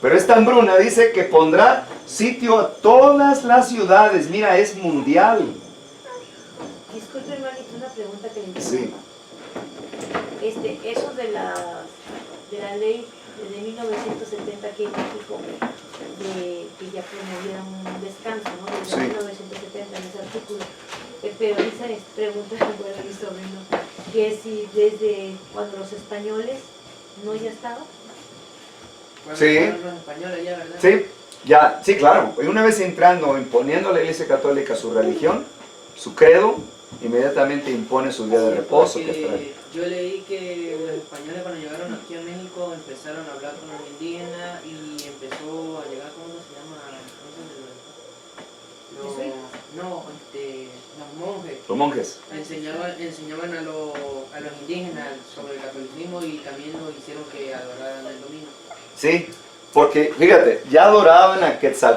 Pero esta hambruna dice que pondrá sitio a todas las ciudades. Mira, es mundial. Disculpe, hermanito, una pregunta que le hice. Sí. Eso de la ley de 1970 aquí en México, que ya promovieron un descanso, ¿no? Desde Sí. 1970 en ese artículo. Pero dice, pregunta a mi sobrino, que si desde cuando los españoles no ya estaba. Sí. Los españoles ya, ¿verdad? Sí, ya, sí, claro. Y una vez entrando, imponiendo a la Iglesia Católica su religión, su credo, inmediatamente impone su día de reposo. Porque yo leí que los españoles cuando llegaron aquí a México empezaron a hablar con los indígenas y empezó a llegar, ¿cómo se llama? monjes. enseñaban a los indígenas sobre el catolicismo y también nos hicieron que adoraran el domingo. Sí, porque fíjate, ya adoraban a Quetzalcóatl.